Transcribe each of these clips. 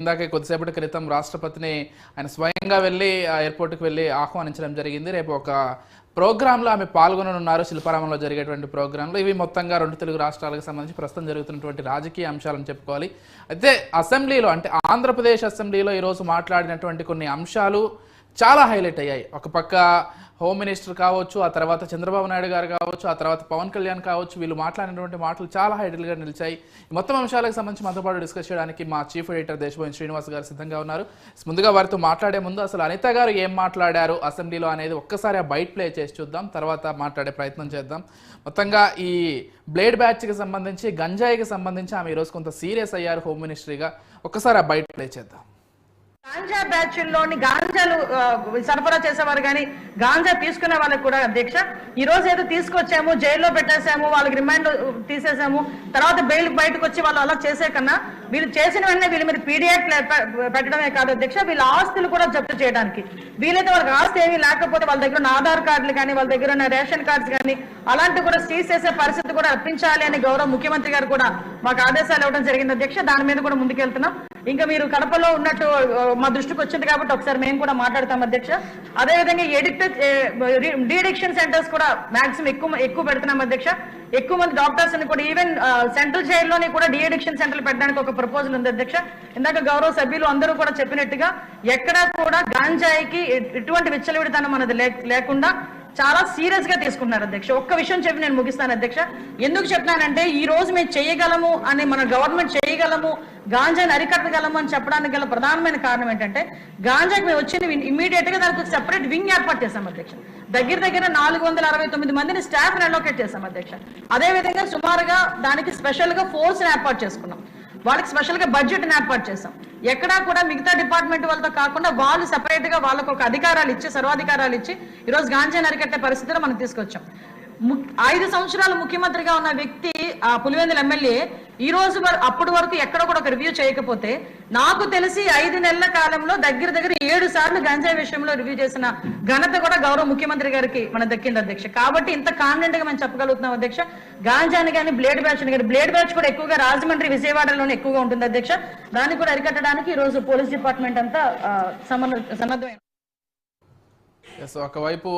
ఇందాకే కొద్దిసేపటి క్రితం రాష్ట్రపతిని ఆయన స్వయంగా వెళ్ళి ఆ ఎయిర్పోర్ట్కి వెళ్ళి ఆహ్వానించడం జరిగింది. రేపు ఒక ప్రోగ్రాంలో ఆమె పాల్గొననున్నారు. శిల్పారామంలో జరిగేటువంటి ప్రోగ్రాంలో. ఇవి మొత్తంగా రెండు తెలుగు రాష్ట్రాలకు సంబంధించి ప్రస్తుతం జరుగుతున్నటువంటి రాజకీయ అంశాలను చెప్పుకోవాలి. అయితే అసెంబ్లీలో అంటే ఆంధ్రప్రదేశ్ అసెంబ్లీలో ఈరోజు మాట్లాడినటువంటి కొన్ని అంశాలు చాలా హైలైట్ అయ్యాయి. ఒక పక్క హోమ్ మినిస్టర్ కావచ్చు, ఆ తర్వాత చంద్రబాబు నాయుడు గారు కావచ్చు, ఆ తర్వాత పవన్ కళ్యాణ్ కావచ్చు, వీళ్ళు మాట్లాడినటువంటి మాటలు చాలా హైలైట్గా నిలిచాయి. మొత్తం అంశాలకు సంబంధించి మనతో పాటు డిస్కస్ చేయడానికి మా చీఫ్ ఎడిటర్ దేశభోయిన్ శ్రీనివాస్ గారు సిద్ధంగా ఉన్నారు. ముందుగా వారితో మాట్లాడే ముందు అసలు అనిత గారు ఏం మాట్లాడారు అసెంబ్లీలో అనేది ఒక్కసారి ఆ బైట్ ప్లే చేసి చూద్దాం, తర్వాత మాట్లాడే ప్రయత్నం చేద్దాం. మొత్తంగా ఈ బ్లేడ్ బ్యాచ్కి సంబంధించి, గంజాయికి సంబంధించి ఆమె ఈరోజు కొంత సీరియస్ అయ్యారు హోమ్ మినిస్ట్రీగా. ఒక్కసారి ఆ బైట్ ప్లే చేద్దాం. గాంజా బ్యాచ్ల్లోని గాంజాలు సరఫరా చేసేవారు కానీ గాంజా తీసుకునే వాళ్ళకి కూడా అధ్యక్ష ఈ రోజు ఏదో తీసుకొచ్చాము, జైల్లో పెట్టేసాము, వాళ్ళకి రిమాండ్ తీసేసాము, తర్వాత బెయిల్ బయటకు వచ్చి వాళ్ళు అలా చేసే కన్నా వీళ్ళు చేసిన వెంటనే వీళ్ళ మీద పీడియాక్ట్ పెట్టడమే కాదు అధ్యక్ష, వీళ్ళ ఆస్తులు కూడా జప్తు చేయడానికి వీలైతే వాళ్ళకి ఆస్తి ఏమీ లేకపోతే వాళ్ళ దగ్గర ఉన్న ఆధార్ కార్డులు కానీ వాళ్ళ దగ్గర ఉన్న రేషన్ కార్డ్స్ కానీ అలాంటివి కూడా సీజ్ చేసే పరిస్థితి కూడా రప్పించాలి అని గౌరవ ముఖ్యమంత్రి గారు కూడా మాకు ఆదేశాలు ఇవ్వడం జరిగింది అధ్యక్ష. దాని మీద కూడా ముందుకెళ్తున్నాం. ఇంకా మీరు కడపలో ఉన్నట్టు మా దృష్టికి వచ్చింది కాబట్టి ఒకసారి మేము కూడా మాట్లాడతాం అధ్యక్ష. అదేవిధంగా డీడిక్షన్ సెంటర్స్ కూడా మాక్సిమం ఎక్కువ పెడుతున్నాం అధ్యక్ష. ఎక్కువ మంది డాక్టర్స్ ని కూడా ఈవెన్ సెంట్రల్ జైల్లోని కూడా డీఅడిక్షన్ సెంటర్లు పెట్టడానికి ఒక ప్రపోజల్ ఉంది అధ్యక్ష. ఇందాక గౌరవ సభ్యులు అందరూ కూడా చెప్పినట్టుగా ఎక్కడా కూడా గాంజాయికి ఎటువంటి విచ్చలవిడితనం అనేది లేకుండా చాలా సీరియస్ గా తీసుకున్నారు అధ్యక్ష. ఒక్క విషయం చెప్పి నేను ముగిస్తాను అధ్యక్ష. ఎందుకు చెప్తున్నానంటే ఈ రోజు మేము చేయగలము అని, మన గవర్నమెంట్ చేయగలము, గాంజాని అరికట్టగలము అని చెప్పడానికి గల ప్రధానమైన కారణం ఏంటంటే గాంజాకి మేము వచ్చింది ఇమ్మీడియట్ గా దానికి సెపరేట్ వింగ్ ఏర్పాటు చేశాం అధ్యక్ష. దగ్గర 469 మందిని స్టాఫ్ అలోకేట్ చేశాం అధ్యక్ష. అదేవిధంగా సుమారుగా దానికి స్పెషల్ గా ఫోర్స్ ఏర్పాటు చేసుకున్నాం, వాళ్ళకి స్పెషల్ గా బడ్జెట్ ఏర్పాటు చేశాం. ఎక్కడా కూడా మిగతా డిపార్ట్మెంట్ వాళ్ళతో కాకుండా వాళ్ళు సెపరేట్ గా వాళ్ళకు ఒక అధికారాలు ఇచ్చి, సర్వాధికారాలు ఇచ్చి ఈరోజు గాంజాని అరికట్టే పరిస్థితిలో మనం తీసుకొచ్చాం. 5 సంవత్సరాలు ముఖ్యమంత్రిగా ఉన్న వ్యక్తి పులివెందుల ఎమ్మెల్యే ఈ రోజు అప్పటి వరకు ఎక్కడ కూడా ఒక రివ్యూ చేయకపోతే నాకు తెలిసి 5 నెలల కాలంలో దగ్గర 7 సార్లు గంజాయి విషయంలో రివ్యూ చేసిన ఘనత కూడా గౌరవ ముఖ్యమంత్రి గారికి మన దక్కింది అధ్యక్ష. కాబట్టి ఇంత కాన్ఫిడెంట్ గా మనం చెప్పగలుగుతున్నాం అధ్యక్ష. గాంజాని కానీ బ్లేడ్ బ్యాచ్ కానీ, బ్లేడ్ బ్యాచ్ కూడా ఎక్కువగా రాజమండ్రి, విజయవాడలోనే ఎక్కువగా ఉంటుంది అధ్యక్ష. దాన్ని కూడా అరికట్టడానికి ఈ రోజు పోలీస్ డిపార్ట్మెంట్ అంతా సన్నద్ధమైన. ఒకవైపు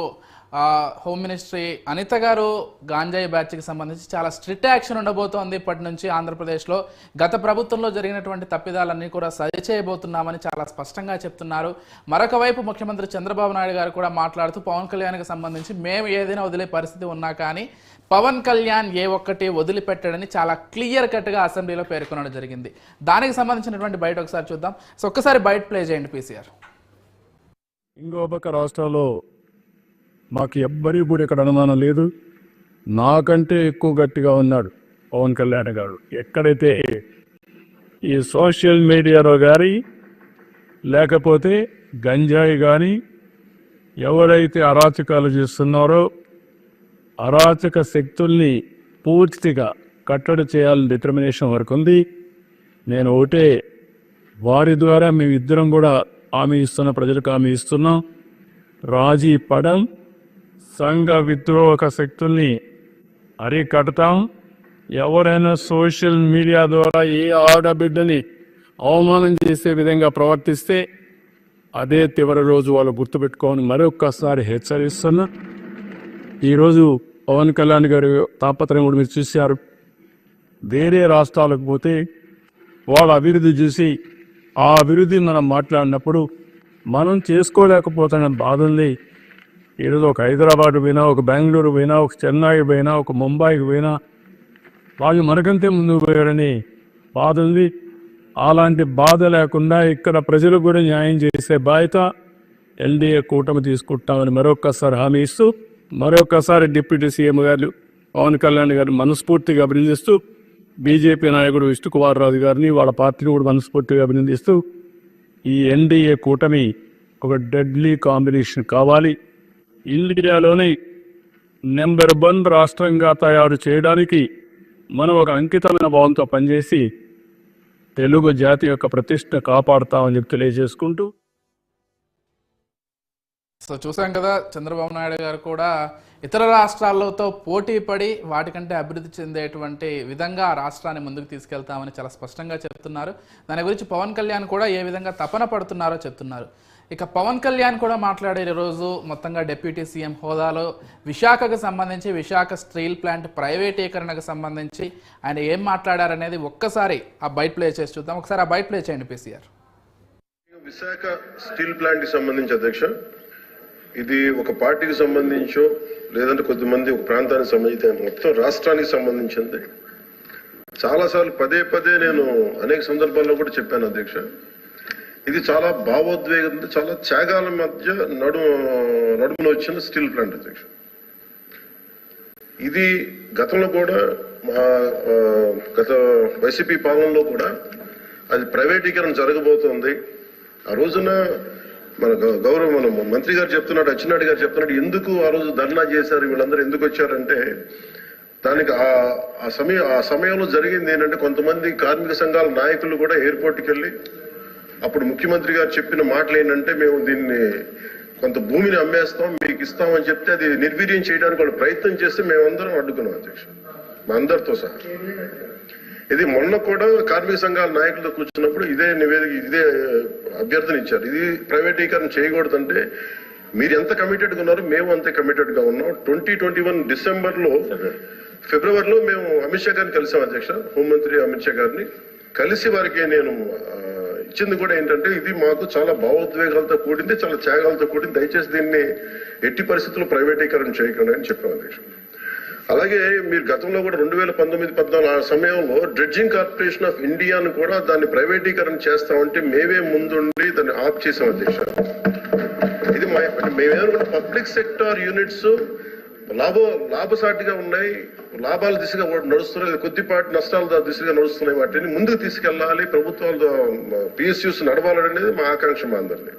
హోమ్ మినిస్ట్రీ అనిత గారు గాంజాయి బ్యాచ్కి సంబంధించి చాలా స్ట్రిక్ట్ యాక్షన్ ఉండబోతోంది ఇప్పటి నుంచి ఆంధ్రప్రదేశ్లో. గత ప్రభుత్వంలో జరిగినటువంటి తప్పిదాలన్నీ కూడా సరి చేయబోతున్నామని చాలా స్పష్టంగా చెప్తున్నారు. మరొక వైపు ముఖ్యమంత్రి చంద్రబాబు నాయుడు గారు కూడా మాట్లాడుతూ పవన్ కళ్యాణ్కి సంబంధించి మేము ఏదైనా వదిలే పరిస్థితి ఉన్నా కానీ పవన్ కళ్యాణ్ ఏ ఒక్కటి వదిలిపెట్టాడని చాలా క్లియర్ కట్గా అసెంబ్లీలో పేర్కొనడం జరిగింది. దానికి సంబంధించినటువంటి బయట ఒకసారి చూద్దాం. సో ఒక్కసారి బయట ప్లే చేయండి పీసీఆర్. ఇంకో పక్క రాష్ట్రాల్లో మాకు ఎవ్వరి కూడా ఇక్కడ అనుమానం లేదు, నాకంటే ఎక్కువ గట్టిగా ఉన్నాడు పవన్ కళ్యాణ్ గారు. ఎక్కడైతే ఈ సోషల్ మీడియాలో కానీ లేకపోతే గంజాయి కానీ ఎవరైతే అరాచకాలు చేస్తున్నారో అరాచక శక్తుల్ని పూర్తిగా కట్టడి చేయాలని డిటర్మినేషన్ వరకు ఉంది. నేను ఒకటే, వారి ద్వారా మేమిద్దరం కూడా హామీ ఇస్తున్న, ప్రజలకు హామీ ఇస్తున్నాం, రాజీ పడం, సంఘ విద్రోహక శక్తుల్ని అరికడతాం. ఎవరైనా సోషల్ మీడియా ద్వారా ఏ ఆడబిడ్డని అవమానం చేసే విధంగా ప్రవర్తిస్తే అదే చివరి రోజు వాళ్ళు గుర్తుపెట్టుకోని మరొక్కసారి హెచ్చరిస్తున్నా. ఈరోజు పవన్ కళ్యాణ్ గారి తాపత్రయం కూడా మీరు చూశారు. వేరే రాష్ట్రాలకు పోతే వాళ్ళ అభివృద్ధి చూసి ఆ అభివృద్ధిని మనం మాట్లాడినప్పుడు మనం చేసుకోలేకపోతున్న బాధ ఉంది. ఈరోజు ఒక హైదరాబాద్ పోయినా, ఒక బెంగళూరు పోయినా, ఒక చెన్నై పోయినా, ఒక ముంబైకి పోయినా వాళ్ళు మనకంటే ముందుకు పోయాడని బాధ ఉంది. అలాంటి బాధ లేకుండా ఇక్కడ ప్రజలకు కూడా న్యాయం చేసే బాధ్యత ఎన్డీఏ కూటమి తీసుకుంటామని మరొక్కసారి హామీ ఇస్తూ, మరొక్కసారి డిప్యూటీ సీఎం గారు పవన్ కళ్యాణ్ గారిని మనస్ఫూర్తిగా అభినందిస్తూ, బీజేపీ నాయకుడు విష్ణు కుమార్ రాజు గారిని వాళ్ళ పార్టీని కూడా మనస్ఫూర్తిగా అభినందిస్తూ, ఈ ఎన్డీఏ కూటమి ఒక డెడ్లీ కాంబినేషన్ కావాలి, ఇండియాలోనే నెంబర్ 1 రాష్ట్రంగా తయారు చేయడానికి మనం ఒక అంకితమైన భావంతో పనిచేసి తెలుగు జాతి యొక్క ప్రతిష్ట కాపాడుతామని చెప్పి తెలియజేసుకుంటూ సో చూసాం కదా, చంద్రబాబు నాయుడు గారు కూడా ఇతర రాష్ట్రాలతో పోటీ పడి వాటికంటే అభివృద్ధి చెందేటువంటి విధంగా రాష్ట్రాన్ని ముందుకు తీసుకెళ్తామని చాలా స్పష్టంగా చెప్తున్నారు. దాని గురించి పవన్ కళ్యాణ్ కూడా ఏ విధంగా తపన పడుతున్నారో చెప్తున్నారు. ఇక పవన్ కళ్యాణ్ కూడా మాట్లాడే రోజు మొత్తంగా డిప్యూటీ సీఎం హోదాలో విశాఖకు సంబంధించి, విశాఖ స్టీల్ ప్లాంట్ ప్రైవేటీకరణకు సంబంధించి ఆయన ఏం మాట్లాడారనేది ఒక్కసారి ఆ బైట్ ప్లే చేసి చూద్దాం. ఒకసారి ఆ బైట్ ప్లే చేయండి పీసీఆర్. విశాఖ స్టీల్ ప్లాంట్ కి సంబంధించి అధ్యక్ష, ఇది ఒక పార్టీకి సంబంధించో లేదంటే కొద్దిమంది ఒక ప్రాంతానికి సంబంధించి మొత్తం రాష్ట్రానికి సంబంధించింది. చాలాసార్లు పదే పదే నేను అనేక సందర్భాల్లో కూడా చెప్పాను అధ్యక్ష, ఇది చాలా భావోద్వేగం, చాలా త్యాగాల మధ్య నడుమున వచ్చిన స్టీల్ ప్లాంట్ అధ్యక్ష. ఇది గతంలో కూడా గత వైసీపీ పాలనలో కూడా అది ప్రైవేటీకరణ జరగబోతోంది. ఆ రోజున మన మంత్రి గారు చెప్తున్నాడు, అచ్చెన్నాయుడు గారు చెప్తున్నాడు, ఎందుకు ఆ రోజు ధర్నా చేశారు, వీళ్ళందరూ ఎందుకు వచ్చారంటే దానికి ఆ సమయంలో జరిగింది ఏంటంటే కొంతమంది కార్మిక సంఘాల నాయకులు కూడా ఎయిర్పోర్ట్కి వెళ్ళి అప్పుడు ముఖ్యమంత్రి గారు చెప్పిన మాటలు ఏంటంటే, మేము దీన్ని కొంత భూమిని అమ్మేస్తాం, మీకు ఇస్తామని చెప్తే అది నిర్వీర్యం చేయడానికి వాళ్ళు ప్రయత్నం చేస్తే మేమందరం అడ్డుకున్నాం అధ్యక్ష, మా అందరితో సహా. ఇది మొన్న కూడా కార్మిక సంఘాల నాయకులతో కూర్చున్నప్పుడు ఇదే అభ్యర్థన ఇచ్చారు, ఇది ప్రైవేటీకరణ చేయకూడదంటే మీరు ఎంత కమిటెడ్గా ఉన్నారో మేము అంతే కమిటెడ్గా ఉన్నాం. 2021 డిసెంబర్లో ఫిబ్రవరిలో మేము అమిత్ షా గారిని కలిసాం అధ్యక్ష, హోంమంత్రి అమిత్ షా గారిని కలిసి వారికి నేను ఇచ్చింది కూడా ఏంటంటే, ఇది మాకు చాలా భావోద్వేగాలతో కూడింది, చాలా త్యాగాలతో కూడింది, దయచేసి దీన్ని ఎట్టి పరిస్థితుల్లో ప్రైవేటీకరణ చేయకుండా అని చెప్పాం అధ్యక్ష. అలాగే మీరు గతంలో కూడా 2019-14 ఆ సమయంలో డ్రెడ్జింగ్ కార్పొరేషన్ ఆఫ్ ఇండియాను కూడా దాన్ని ప్రైవేటీకరణ చేస్తామంటే మేమే ముందుండి దాన్ని ఆప్ చేసాం అధ్యక్ష. ఇది మేమేమనుకున్న పబ్లిక్ సెక్టార్ యూనిట్స్ లాభసాటిగా ఉన్నాయి, లాభాల దిశగా నడుస్తున్నాయి, కొద్దిపాటి నష్టాల దిశగా నడుస్తున్నాయి, వాటిని ముందుకు తీసుకెళ్లాలి, ప్రభుత్వాలు PSUs నడవాలనేది మా ఆకాంక్ష మా అందరినీ.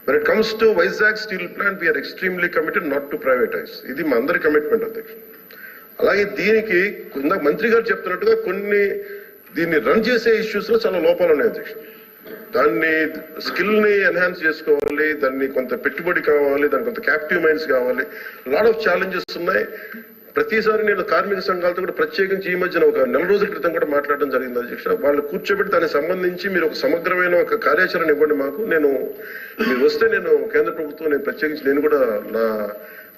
When it comes to Vizag steel plant, we are extremely committed not to privatize. ఇది మా అందరి కమిట్మెంట్ అధ్యక్ష. అలాగే దీనికి ఇందాక మంత్రి గారు చెప్తున్నట్టుగా దీన్ని రన్ చేసే ఇష్యూస్ లో చాలా లోపాలు ఉన్నాయి అధ్యక్ష. దాన్ని స్కిల్ ని ఎన్హాన్స్ చేసుకోవాలి, దాన్ని కొంత పెట్టుబడి కావాలి, దానికి కొంత క్యాప్టివ్ మైండ్స్ కావాలి, లాట్ ఆఫ్ ఛాలెంజెస్ ఉన్నాయి. ప్రతిసారి నేను కార్మిక సంఘాలతో కూడా ప్రత్యేకించి ఈ మధ్యన ఒక 4 రోజుల క్రితం కూడా మాట్లాడడం జరిగింది అధ్యక్ష. వాళ్ళు కూర్చోబెట్టి దానికి సంబంధించి మీరు ఒక సమగ్రమైన ఒక కార్యాచరణ ఇవ్వండి మాకు, మీరు వస్తే నేను కేంద్ర ప్రభుత్వం ప్రత్యేకించి నేను కూడా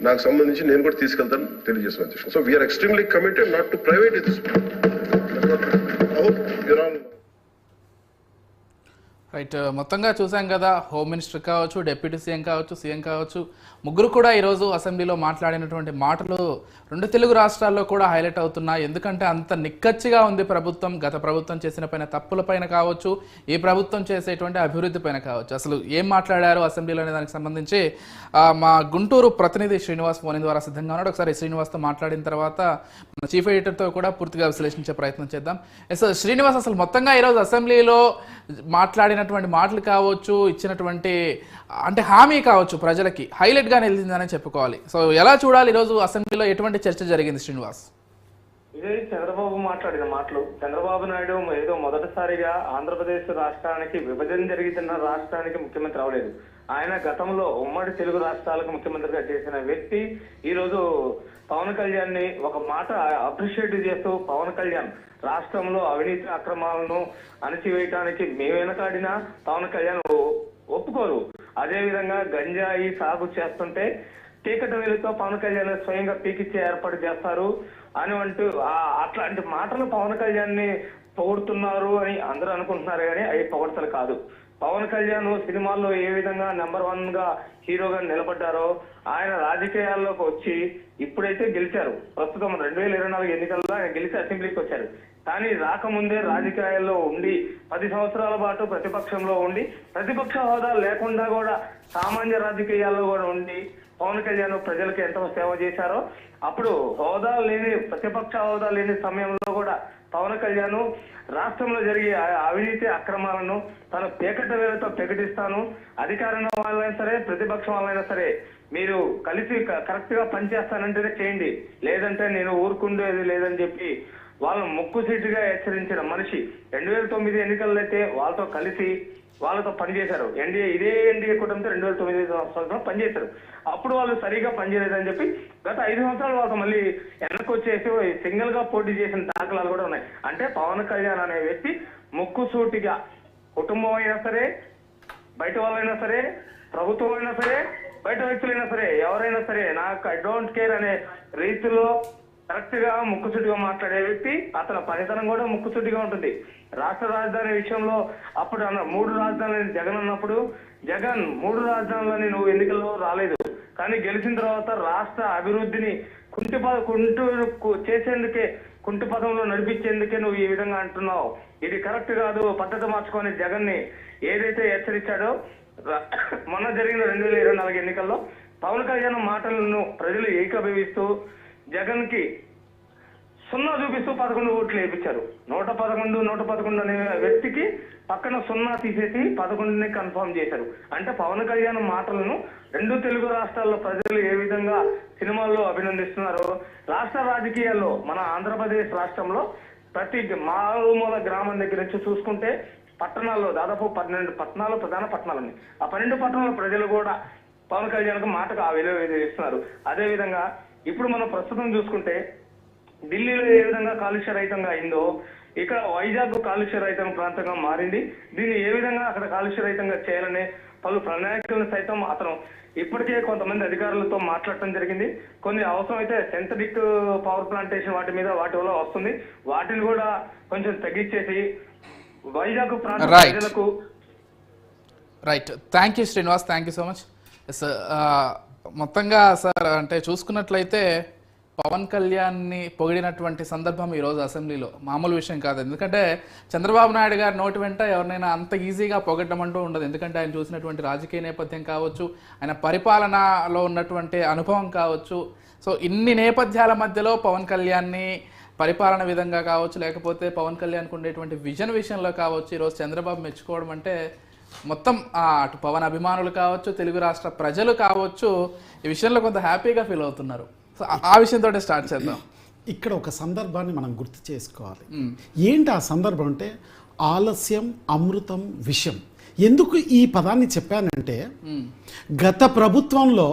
నాకు సంబంధించి నేను కూడా తీసుకెళ్తాను తెలియజేసిన అధ్యక్ష. So we are extremely committed not to private this. Right, మొత్తంగా చూసాం కదా, హోమ్ మినిస్టర్ కావచ్చు, డిప్యూటీ సీఎం కావచ్చు, సీఎం కావచ్చు, ముగ్గురు కూడా ఈరోజు అసెంబ్లీలో మాట్లాడినటువంటి మాటలు 2 తెలుగు రాష్ట్రాల్లో కూడా హైలైట్ అవుతున్నాయి. ఎందుకంటే అంత నిక్కచ్చిగా ఉంది ప్రభుత్వం, గత ప్రభుత్వం చేసిన తప్పుల పైన కావచ్చు, ఈ ప్రభుత్వం చేసేటువంటి అభివృద్ధి పైన కావచ్చు. అసలు ఏం మాట్లాడారు అసెంబ్లీలో అనే దానికి సంబంధించి మా గుంటూరు ప్రతినిధి శ్రీనివాస్ ఫోన్ ద్వారా సిద్ధంగా ఉన్నాడు. ఒకసారి శ్రీనివాస్తో మాట్లాడిన తర్వాత మన చీఫ్ ఎడిటర్తో కూడా పూర్తిగా విశ్లేషించే ప్రయత్నం చేద్దాం. శ్రీనివాస్, అసలు మొత్తంగా ఈరోజు అసెంబ్లీలో మాట్లాడినటువంటి మాటలు కావచ్చు, ఇచ్చినటువంటి అంటే హామీ కావచ్చు, ప్రజలకి హైలైట్ గా నిలిచిందని చెప్పుకోవాలి. సో ఎలా చూడాలి ఈరోజు అసెంబ్లీలో ఎటువంటి చర్చ జరిగింది శ్రీనివాస్? ఇదే చంద్రబాబు మాట్లాడిన మాటలు. చంద్రబాబు నాయుడు ఏదో మొదటిసారిగా ఆంధ్రప్రదేశ్ రాష్ట్రానికి విభజన జరిగిన రాష్ట్రానికి ముఖ్యమంత్రి అవలేదు. ఆయన గతంలో ఉమ్మడి తెలుగు రాష్ట్రాలకు ముఖ్యమంత్రిగా చేసిన వ్యక్తి ఈ రోజు పవన్ కళ్యాణ్ ని ఒక మాట అప్రిషియేట్ చేస్తూ, పవన్ కళ్యాణ్ రాష్ట్రంలో అవినీతి అక్రమాలను అణచివేయటానికి మేము వెనకాడినా పవన్ కళ్యాణ్ ఒప్పుకోరు. అదే విధంగా గంజాయి సాగు చేస్తుంటే చీకటి వేలుతో పవన్ కళ్యాణ్ స్వయంగా పీకిచ్చే ఏర్పాటు చేస్తారు అని అంటూ అట్లాంటి మాటలు పవన్ కళ్యాణ్ ని పొగుడుతున్నారు అని అందరూ అనుకుంటున్నారు, కానీ అవి పొగడతలు కాదు. పవన్ కళ్యాణ్ సినిమాల్లో ఏ విధంగా నెంబర్ 1 గా హీరోగా నిలబడ్డారో, ఆయన రాజకీయాల్లోకి వచ్చి ఇప్పుడైతే గెలిచారు. ప్రస్తుతం 2024 ఎన్నికల్లో ఆయన గెలిచి అసెంబ్లీకి వచ్చారు. కానీ రాకముందే రాజకీయాల్లో ఉండి 10 సంవత్సరాల పాటు ప్రతిపక్షంలో ఉండి, ప్రతిపక్ష హోదా లేకుండా కూడా సామాన్య రాజకీయాల్లో కూడా ఉండి పవన్ కళ్యాణ్ ప్రజలకు ఎంత సేవ చేశారో, అప్పుడు ప్రతిపక్ష హోదా లేని సమయంలో కూడా పవన్ కళ్యాణ్ రాష్ట్రంలో జరిగే అవినీతి అక్రమాలను తన పేకట వేలతో ప్రకటిస్తాను, అధికారంలో వాళ్ళైనా సరే ప్రతిపక్షం వాళ్ళైనా సరే మీరు కలిసి కరెక్ట్ గా పనిచేస్తానంటేనే చేయండి, లేదంటే నేను ఊరుకుండేది లేదని చెప్పి వాళ్ళను ముక్కుసీటుగా హెచ్చరించిన మనిషి 2009 ఎన్నికల్లో అయితే వాళ్ళతో కలిసి వాళ్ళతో పనిచేశారు. ఎన్డీఏ కూటమితో 2009 సంవత్సరం పనిచేశారు. అప్పుడు వాళ్ళు సరిగా పనిచేయలేదని చెప్పి గత 5 సంవత్సరాలు వాళ్ళతో మళ్ళీ వెనక్కి వచ్చేసి సింగిల్ గా పోటీ చేసిన దాఖలాలు కూడా ఉన్నాయి. అంటే పవన్ కళ్యాణ్ అనే వ్యక్తి ముక్కుసూటిగా కుటుంబం అయినా సరే, బయట వాళ్ళైనా సరే, ప్రభుత్వం అయినా సరే, బయట వ్యక్తులైనా సరే, ఎవరైనా సరే నాకు ఐ డోంట్ కేర్ అనే రీతిలో కరెక్ట్ గా ముక్కుసూటిగా మాట్లాడే వ్యక్తి. అతని పనితనం కూడా ముక్కుసూటిగా ఉంటుంది. రాష్ట్ర రాజధాని విషయంలో అప్పుడు 3 రాజధానులని జగన్ అన్నప్పుడు, జగన్ 3 రాజధానులని నువ్వు ఎన్నికల్లో రాలేదు, కానీ గెలిచిన తర్వాత రాష్ట్ర అభివృద్ధిని చేసేందుకే కుంటి పదంలో నడిపించేందుకే నువ్వు ఈ విధంగా అంటున్నావు. ఇది కరెక్ట్ కాదు, పద్ధతి మార్చుకొని జగన్ ని ఏదైతే హెచ్చరించాడో మొన్న జరిగిన 2024 ఎన్నికల్లో పవన్ కళ్యాణ్ మాటలను ప్రజలు ఏకీభవిస్తూ జగన్ కి 0 చూపిస్తూ 11 ఓట్లు వేయించారు. 111 అనే వ్యక్తికి పక్కన 0 తీసేసి 11ని కన్ఫర్మ్ చేశారు. అంటే పవన్ కళ్యాణ్ మాటలను 2 తెలుగు రాష్ట్రాల్లో ప్రజలు ఏ విధంగా సినిమాల్లో అభినందిస్తున్నారో, రాష్ట్ర రాజకీయాల్లో మన ఆంధ్రప్రదేశ్ రాష్ట్రంలో ప్రతి మారుమూల గ్రామం దగ్గర నుంచి చూసుకుంటే పట్టణాల్లో దాదాపు 12 పట్టణాలు, ప్రధాన పట్టణాలని, ఆ 12 పట్టణాల ప్రజలు కూడా పవన్ కళ్యాణ్ మాటకు ఆ విలువ ఇస్తున్నారు. అదే విధంగా ఇప్పుడు మనం ప్రస్తుతం చూసుకుంటే ఢిల్లీలో ఏ విధంగా కాలుష్య రహితంగా అయిందో ఇక్కడ వైజాగ్ కాలుష్య రహిత ప్రాంతంగా మారింది. దీన్ని ఏ విధంగా అక్కడ కాలుష్య రహితంగా చేయాలనే పలు ప్రణాళికలను సైతం అతను ఇప్పటికే కొంతమంది అధికారులతో మాట్లాడటం జరిగింది. కొన్ని అవసరమైతే సింథటిక్ పవర్ ప్లాంటేషన్ వాటి వల్ల వస్తుంది, వాటిని కూడా కొంచెం తగ్గించేసి వైజాగ్ ప్రాంత ప్రజలకు. Right, thank you Srinivas, thank you so much. మొత్తంగా సార్ అంటే చూసుకున్నట్లయితే పవన్ కళ్యాణ్ని పొగిడినటువంటి సందర్భం ఈరోజు అసెంబ్లీలో మామూలు విషయం కాదు. ఎందుకంటే చంద్రబాబు నాయుడు గారి నోటి వెంట ఎవరినైనా అంత ఈజీగా పొగడ్డం అంటూ ఉండదు. ఎందుకంటే ఆయన చూసినటువంటి రాజకీయ నేపథ్యం కావచ్చు, ఆయన పరిపాలనలో ఉన్నటువంటి అనుభవం కావచ్చు. సో ఇన్ని నేపథ్యాల మధ్యలో పవన్ కళ్యాణ్ని పరిపాలన విధంగా కావచ్చు, లేకపోతే పవన్ కళ్యాణ్కి ఉండేటువంటి విజన్ విషయంలో కావచ్చు, ఈరోజు చంద్రబాబు మెచ్చుకోవడం అంటే మొత్తం అటు పవన్ అభిమానులు కావచ్చు, తెలుగు రాష్ట్ర ప్రజలు కావచ్చు, ఈ విషయంలో కొంత హ్యాపీగా ఫీల్ అవుతున్నారు. సో ఆ విషయంతో స్టార్ట్ చేద్దాం. ఇక్కడ ఒక సందర్భాన్ని మనం గుర్తు చేసుకోవాలి. ఏంటి ఆ సందర్భం అంటే ఆలస్యం అమృతం విషయం. ఎందుకు ఈ పదాన్ని చెప్పానంటే గత ప్రభుత్వంలో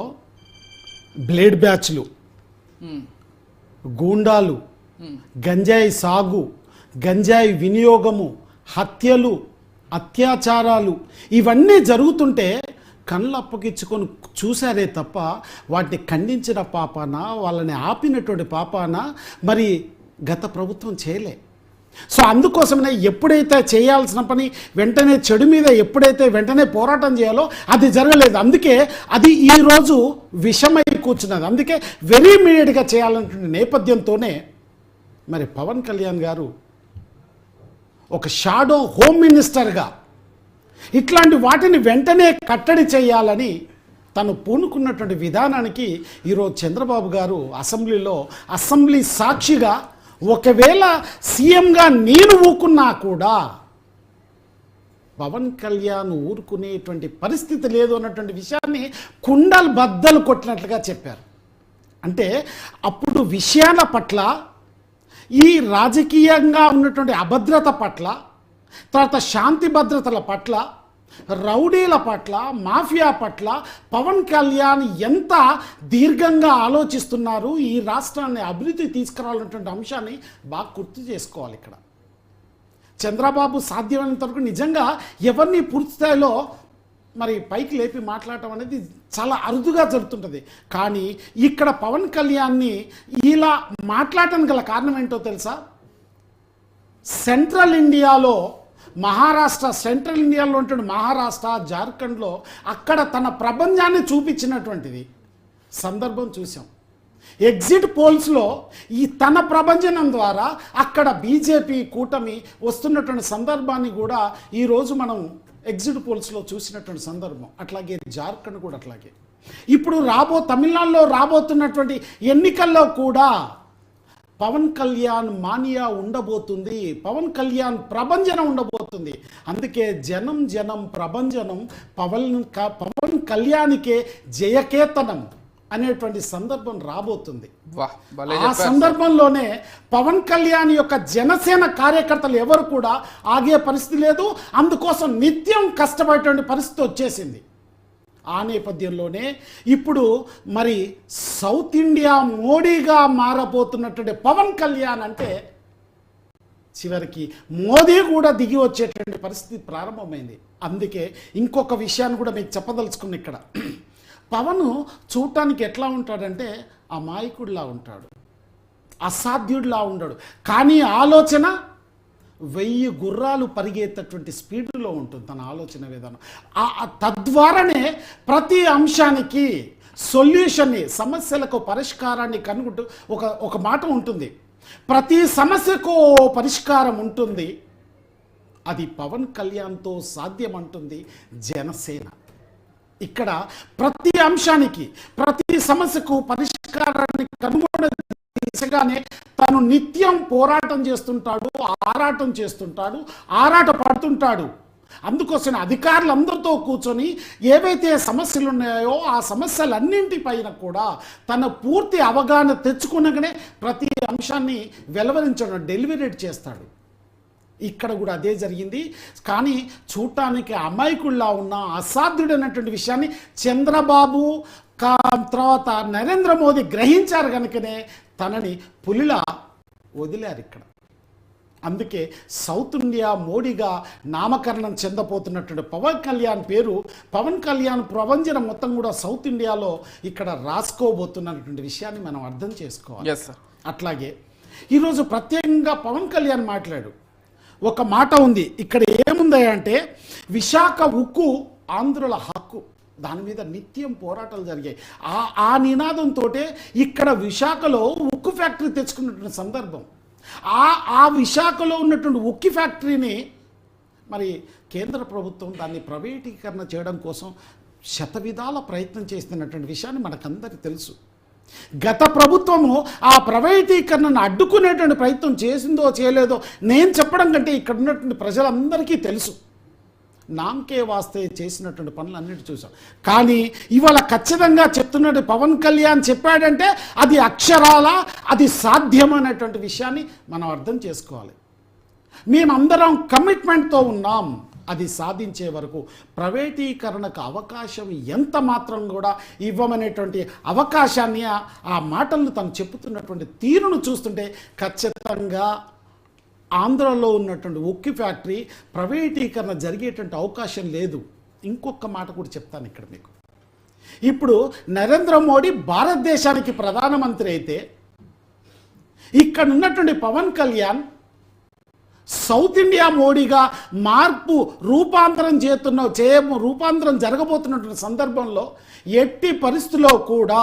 బ్లేడ్ బ్యాచ్లు, గూండాలు, గంజాయి సాగు, గంజాయి వినియోగము, హత్యలు, అత్యాచారాలు ఇవన్నీ జరుగుతుంటే కళ్ళు అప్పగించుకొని చూశారే తప్ప వాటిని ఖండించిన పాపాన, వాళ్ళని ఆపినటువంటి పాపాన మరి గత ప్రభుత్వం చేయలే. సో అందుకోసమే ఎప్పుడైతే చేయాల్సిన పని వెంటనే చెడు మీద ఎప్పుడైతే వెంటనే పోరాటం చేయాలో అది జరగలేదు. అందుకే అది ఈరోజు విషమై కూర్చున్నది. అందుకే వెరీ ఇమీడియట్గా చేయాలన్నటువంటి నేపథ్యంతోనే మరి పవన్ కళ్యాణ్ గారు ఒక షాడో హోమ్ మినిస్టర్గా ఇట్లాంటి వాటిని వెంటనే కట్టడి చేయాలని తను పూనుకున్నటువంటి విధానానికి ఈరోజు చంద్రబాబు గారు అసెంబ్లీ సాక్షిగా ఒకవేళ సీఎంగా నేను ఊరుకున్నా కూడా పవన్ కళ్యాణ్ ఊరుకునేటువంటి పరిస్థితి లేదు అన్నటువంటి విషయాన్ని కుండలు బద్దలు కొట్టినట్లుగా చెప్పారు. అంటే అప్పుడు విషయాల పట్ల, ఈ రాజకీయంగా ఉన్నటువంటి అభద్రత పట్ల, తర్వాత శాంతి భద్రతల పట్ల, రౌడీల పట్ల, మాఫియా పట్ల పవన్ కళ్యాణ్ ఎంత దీర్ఘంగా ఆలోచిస్తున్నారు, ఈ రాష్ట్రాన్ని అభివృద్ధి తీసుకురావాలన్నటువంటి అంశాన్ని బాగా గుర్తు చేసుకోవాలి. ఇక్కడ చంద్రబాబు సాధ్యమైనంత వరకు నిజంగా ఎవరిని పూర్తి స్థాయిలో మరి పైకి లేపి మాట్లాడటం అనేది చాలా అరుదుగా జరుగుతుంటుంది. కానీ ఇక్కడ పవన్ కళ్యాణ్ని ఇలా మాట్లాడటానికి గల కారణం ఏంటో తెలుసా? సెంట్రల్ ఇండియాలో ఉంటున్న మహారాష్ట్ర, జార్ఖండ్లో అక్కడ తన ప్రపంచాన్ని చూపించినటువంటిది సందర్భం చూసాం. ఎగ్జిట్ పోల్స్లో ఈ తన ప్రపంచం ద్వారా అక్కడ బీజేపీ కూటమి వస్తున్నటువంటి సందర్భాన్ని కూడా ఈరోజు మనం ఎగ్జిట్ పోల్స్లో చూసినటువంటి సందర్భం. అట్లాగే జార్ఖండ్ కూడా అట్లాగే. ఇప్పుడు తమిళనాడులో రాబోతున్నటువంటి ఎన్నికల్లో కూడా పవన్ కళ్యాణ్ మానియా ఉండబోతుంది, పవన్ కళ్యాణ్ ప్రభంజనం ఉండబోతుంది. అందుకే జనం ప్రభంజనం, పవన్ కళ్యాణ్కే జయకేతనం అనేటువంటి సందర్భం రాబోతుంది. వాహ్, భలే ఆ చెప్పారు. సందర్భంలోనే పవన్ కళ్యాణ్ యొక్క జనసేన కార్యకర్తలు ఎవరు కూడా ఆగే పరిస్థితి లేదు. అందుకోసం నిత్యం కష్టపడేటువంటి పరిస్థితి వచ్చేసింది. ఆ నేపథ్యంలోనే ఇప్పుడు మరి సౌత్ ఇండియా మోడీగా మారబోతున్నటువంటి పవన్ కళ్యాణ్ అంటే చివరికి మోదీ కూడా దిగి వచ్చేటువంటి పరిస్థితి ప్రారంభమైంది. అందుకే ఇంకొక విషయాన్ని కూడా మీకు చెప్పదలుచుకున్న ఇక్కడ, పవన్ చూడటానికి ఎట్లా ఉంటాడంటే అమాయకుడిలా ఉంటాడు, అసాధ్యుడిలా ఉంటాడు. కానీ ఆలోచన 1000 గుర్రాలు పరిగెత్తేటువంటి స్పీడ్లో ఉంటుంది తన ఆలోచన విధానం. తద్వారానే ప్రతి అంశానికి సొల్యూషన్ని, సమస్యలకు పరిష్కారాన్ని కనుగొంటూ ఒక మాట ఉంటుంది, ప్రతి సమస్యకు పరిష్కారం ఉంటుంది, అది పవన్ కళ్యాణ్తో సాధ్యమంటుంది జనసేన. ఇక్కడ ప్రతి అంశానికి, ప్రతి సమస్యకు పరిష్కారాన్ని కనుగొనే దిశగానే తను నిత్యం పోరాటం చేస్తుంటాడు, ఆరాటం చేస్తుంటాడు, ఆరాట పడుతుంటాడు. అందుకోసం అధికారులందరితో కూర్చొని ఏవైతే సమస్యలు ఉన్నాయో ఆ సమస్యలన్నింటిపైన కూడా తన పూర్తి అవగాహన తెచ్చుకునగానే ప్రతి అంశాన్ని వెలువరించడం, డెలివరేట్ చేస్తాడు. ఇక్కడ కూడా అదే జరిగింది. కానీ చూడటానికి అమాయకుల్లా ఉన్న అసాధ్యుడైనటువంటి విషయాన్ని చంద్రబాబు తర్వాత నరేంద్ర మోదీ గ్రహించారు కనుకనే తనని పులిలా వదిలారు ఇక్కడ. అందుకే సౌత్ ఇండియా మోడీగా నామకరణం చెందబోతున్నటువంటి పవన్ కళ్యాణ్ పేరు, పవన్ కళ్యాణ్ ప్రపంచం మొత్తం కూడా సౌత్ ఇండియాలో ఇక్కడ రాసుకోబోతున్నటువంటి విషయాన్ని మనం అర్థం చేసుకోవాలి. అట్లాగే ఈరోజు ప్రత్యేకంగా పవన్ కళ్యాణ్ మాట్లాడు ఒక మాట ఉంది. ఇక్కడ ఏముంది అంటే విశాఖ ఉక్కు ఆంధ్రుల హక్కు, దాని మీద నిత్యం పోరాటాలు జరిగాయి. ఆ నినాదంతో ఇక్కడ విశాఖలో ఉక్కు ఫ్యాక్టరీ తెచ్చుకున్నటువంటి సందర్భం. ఆ విశాఖలో ఉన్నటువంటి ఉక్కు ఫ్యాక్టరీని మరి కేంద్ర ప్రభుత్వం దాన్ని ప్రైవేటీకరణ చేయడం కోసం శతవిధాల ప్రయత్నం చేస్తున్నటువంటి విషయాన్ని మనకందరికీ తెలుసు. గత ప్రభుత్వము ఆ ప్రైవేటీకరణను అడ్డుకునేటువంటి ప్రయత్నం చేసిందో చేయలేదో నేను చెప్పడం కంటే ఇక్కడ ఉన్నటువంటి ప్రజలందరికీ తెలుసు. నామకే వాస్తే చేసినటువంటి పనులు అన్నిటి చూసాం. కానీ ఇవాళ ఖచ్చితంగా చెప్తున్నట్టు పవన్ కళ్యాణ్ చెప్పాడంటే అది అక్షరాల అది సాధ్యమైనటువంటి విషయాన్ని మనం అర్థం చేసుకోవాలి. మేమందరం కమిట్మెంట్తో ఉన్నాం. అది సాధించే వరకు ప్రైవేటీకరణకు అవకాశం ఎంత మాత్రం కూడా ఇవ్వమనేటువంటి అవకాశాన్ని ఆ మాటలను తను చెప్పుతున్నటువంటి తీరును చూస్తుంటే ఖచ్చితంగా ఆంధ్రలో ఉన్నటువంటి ఉక్కు ఫ్యాక్టరీ ప్రైవేటీకరణ జరిగేటువంటి అవకాశం లేదు. ఇంకొక మాట కూడా చెప్తాను ఇక్కడ మీకు. ఇప్పుడు నరేంద్ర మోడీ భారతదేశానికి ప్రధానమంత్రి అయితే ఇక్కడ ఉన్నటువంటి పవన్ కళ్యాణ్ సౌత్ ఇండియా మోడీగా రూపాంతరం జరగబోతున్నటువంటి సందర్భంలో ఎట్టి పరిస్థితుల్లో కూడా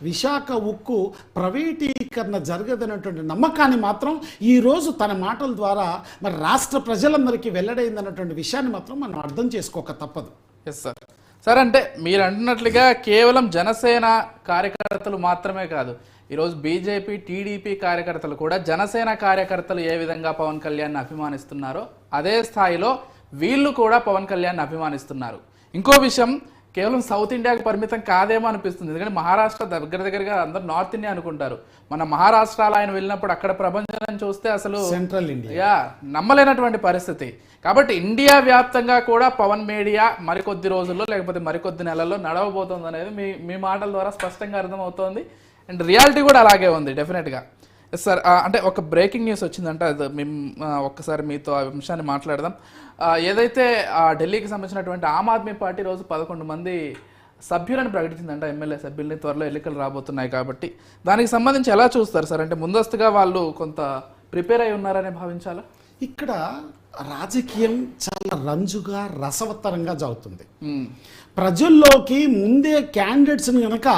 విశాఖ ఉక్కు ప్రైవేటీకరణ జరగదన్నటువంటి నమ్మకాన్ని మాత్రం ఈరోజు తన మాటల ద్వారా మరి రాష్ట్ర ప్రజలందరికీ వెల్లడైందన్నటువంటి విషయాన్ని మాత్రం మనం అర్థం చేసుకోక తప్పదు. Yes sir. సార్, అంటే మీరు అంటున్నట్లుగా కేవలం జనసేన కార్యకర్తలు మాత్రమే కాదు, ఈరోజు బీజేపీ, టీడీపీ కార్యకర్తలు కూడా జనసేన కార్యకర్తలు ఏ విధంగా పవన్ కళ్యాణ్ని అభిమానిస్తున్నారో అదే స్థాయిలో వీళ్ళు కూడా పవన్ కళ్యాణ్ని అభిమానిస్తున్నారు. ఇంకో విషయం, కేవలం సౌత్ ఇండియాకి పరిమితం కాదేమో అనిపిస్తుంది. ఎందుకంటే మహారాష్ట్ర దగ్గరగా అందరూ నార్త్ ఇండియా అనుకుంటారు. మన మహారాష్ట్రలో ఆయన వెళ్ళినప్పుడు అక్కడ ప్రపంచం చూస్తే అసలు సెంట్రల్ ఇండియా నమ్మలేనటువంటి పరిస్థితి. కాబట్టి ఇండియా వ్యాప్తంగా కూడా పవన్ మీడియా మరికొద్ది రోజుల్లో లేకపోతే మరికొద్ది నెలల్లో నడవబోతుంది అనేది మీ మాటల ద్వారా స్పష్టంగా అర్థమవుతోంది. అండ్ రియాలిటీ కూడా అలాగే ఉంది డెఫినెట్గా. సార్, అంటే ఒక బ్రేకింగ్ న్యూస్ వచ్చిందంటే అది మేము ఒక్కసారి మీతో ఆ అంశాన్ని మాట్లాడదాం. ఏదైతే ఢిల్లీకి సంబంధించినటువంటి ఆమ్ ఆద్మీ పార్టీ రోజు 11 మంది సభ్యులను ప్రకటించిందంట, ఎమ్మెల్యే సభ్యుల్ని. త్వరలో ఎన్నికలు రాబోతున్నాయి కాబట్టి దానికి సంబంధించి ఎలా చూస్తారు సార్? అంటే ముందస్తుగా వాళ్ళు కొంత ప్రిపేర్ అయి ఉన్నారని భావించాలా? ఇక్కడ రాజకీయం చాలా రంజుగా రసవత్తరంగా జరుగుతుంది. ప్రజల్లోకి ముందే క్యాండిడేట్స్ని కనుక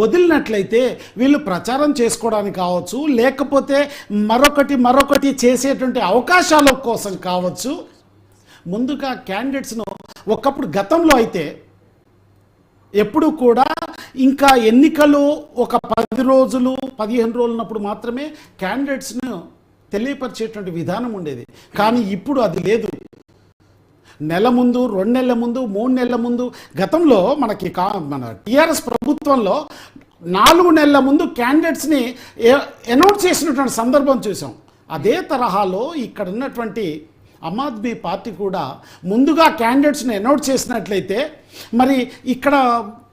వదిలినట్లయితే వీళ్ళు ప్రచారం చేసుకోవడానికి కావచ్చు, లేకపోతే మరొకటి చేసేటువంటి అవకాశాల కోసం కావచ్చు, ముందుగా క్యాండిడేట్స్ను ఒకప్పుడు గతంలో అయితే ఎప్పుడు కూడా ఇంకా ఎన్నికలు ఒక 10 రోజులు 15 రోజులున్నప్పుడు మాత్రమే క్యాండిడేట్స్ను తెలియపరిచేటువంటి విధానం ఉండేది. కానీ ఇప్పుడు అది లేదు. నెల ముందు, 2 నెలల ముందు, 3 నెలల ముందు. గతంలో మనకి మన టీఆర్ఎస్ ప్రభుత్వంలో 4 నెలల ముందు క్యాండిడేట్స్ని అనౌన్స్ చేసినటువంటి సందర్భం చూసాం. అదే తరహాలో ఇక్కడ ఉన్నటువంటి ఆమ్ ఆద్మీ పార్టీ కూడా ముందుగా క్యాండిడేట్స్ని అనౌన్స్ చేసినట్లయితే మరి ఇక్కడ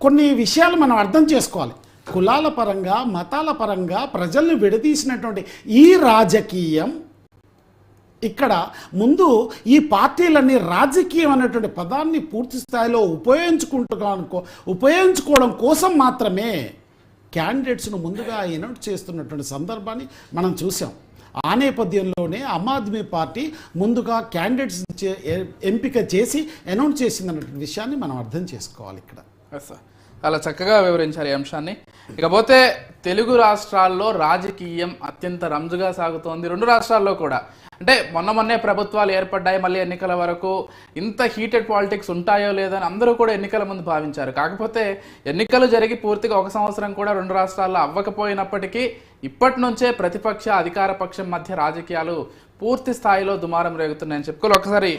కొన్ని విషయాలు మనం అర్థం చేసుకోవాలి. కులాల పరంగా, మతాల పరంగా ప్రజల్ని విడదీసినటువంటి ఈ రాజకీయం ఇక్కడ ముందు ఈ పార్టీలన్నీ రాజకీయం అనేటువంటి పదాన్ని పూర్తి స్థాయిలో ఉపయోగించుకోవడం కోసం మాత్రమే క్యాండిడేట్స్ను ముందుగా అనౌన్స్ చేస్తున్నటువంటి సందర్భాన్ని మనం చూసాం. ఆ నేపథ్యంలోనే ఆమ్ ఆద్మీ పార్టీ ముందుగా క్యాండిడేట్స్ ఎంపిక చేసి అనౌన్స్ చేసిందన్న విషయాన్ని మనం అర్థం చేసుకోవాలి. ఇక్కడ చాలా చక్కగా వివరించారు ఈ అంశాన్ని. ఇకపోతే తెలుగు రాష్ట్రాల్లో రాజకీయం అత్యంత రంజుగా సాగుతోంది. 2 రాష్ట్రాల్లో కూడా అంటే మొన్నే ప్రభుత్వాలు ఏర్పడ్డాయి, మళ్ళీ ఎన్నికల వరకు ఇంత హీటెడ్ పాలిటిక్స్ ఉంటాయో లేదో అని అందరూ కూడా ఎన్నికల ముందు భావించారు. కాకపోతే ఎన్నికలు జరిగి పూర్తిగా 1 సంవత్సరం కూడా 2 రాష్ట్రాల్లో అవ్వకపోయినప్పటికీ ఇప్పటి నుంచే ప్రతిపక్ష అధికార పక్షం మధ్య రాజకీయాలు పూర్తి స్థాయిలో దుమారం రేగుతున్నాయని చెప్పుకోవాలి. ఒకసారి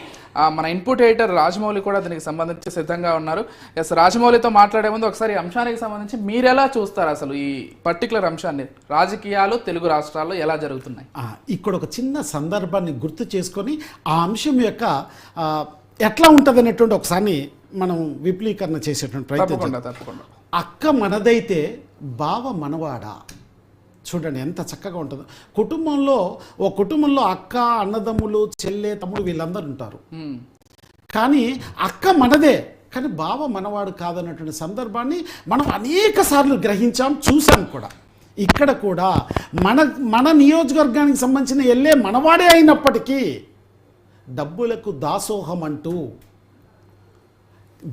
మన ఇన్పుట్ ఎడిటర్ రాజమౌళి కూడా దీనికి సంబంధించి సిద్ధంగా ఉన్నారు. ఎస్, రాజమౌళితో మాట్లాడే ముందు ఒకసారి అంశానికి సంబంధించి మీరు ఎలా చూస్తారు, అసలు ఈ పర్టికులర్ అంశాన్ని, రాజకీయాలు తెలుగు రాష్ట్రాల్లో ఎలా జరుగుతున్నాయి? ఇక్కడ ఒక చిన్న సందర్భాన్ని గుర్తు చేసుకొని ఆ అంశం యొక్క ఎట్లా ఉంటుంది అనేటువంటి ఒకసారి మనం విపులీకరణ చేసేటువంటి ప్రయత్నం. తప్పకుండా. అక్క మనదైతే బావ మనవాడా, చూడండి ఎంత చక్కగా ఉంటుందో. కుటుంబంలో అక్క, అన్నదమ్ములు, చెల్లె, తమ్ముడు వీళ్ళందరూ ఉంటారు. కానీ అక్క మనదే, కానీ బావ మనవాడు కాదన్నటువంటి సందర్భాన్ని మనం అనేక సార్లు గ్రహించాం, చూసాం కూడా. ఇక్కడ కూడా మన నియోజకవర్గానికి సంబంధించిన ఎల్లే మనవాడే అయినప్పటికీ డబ్బులకు దాసోహం అంటూ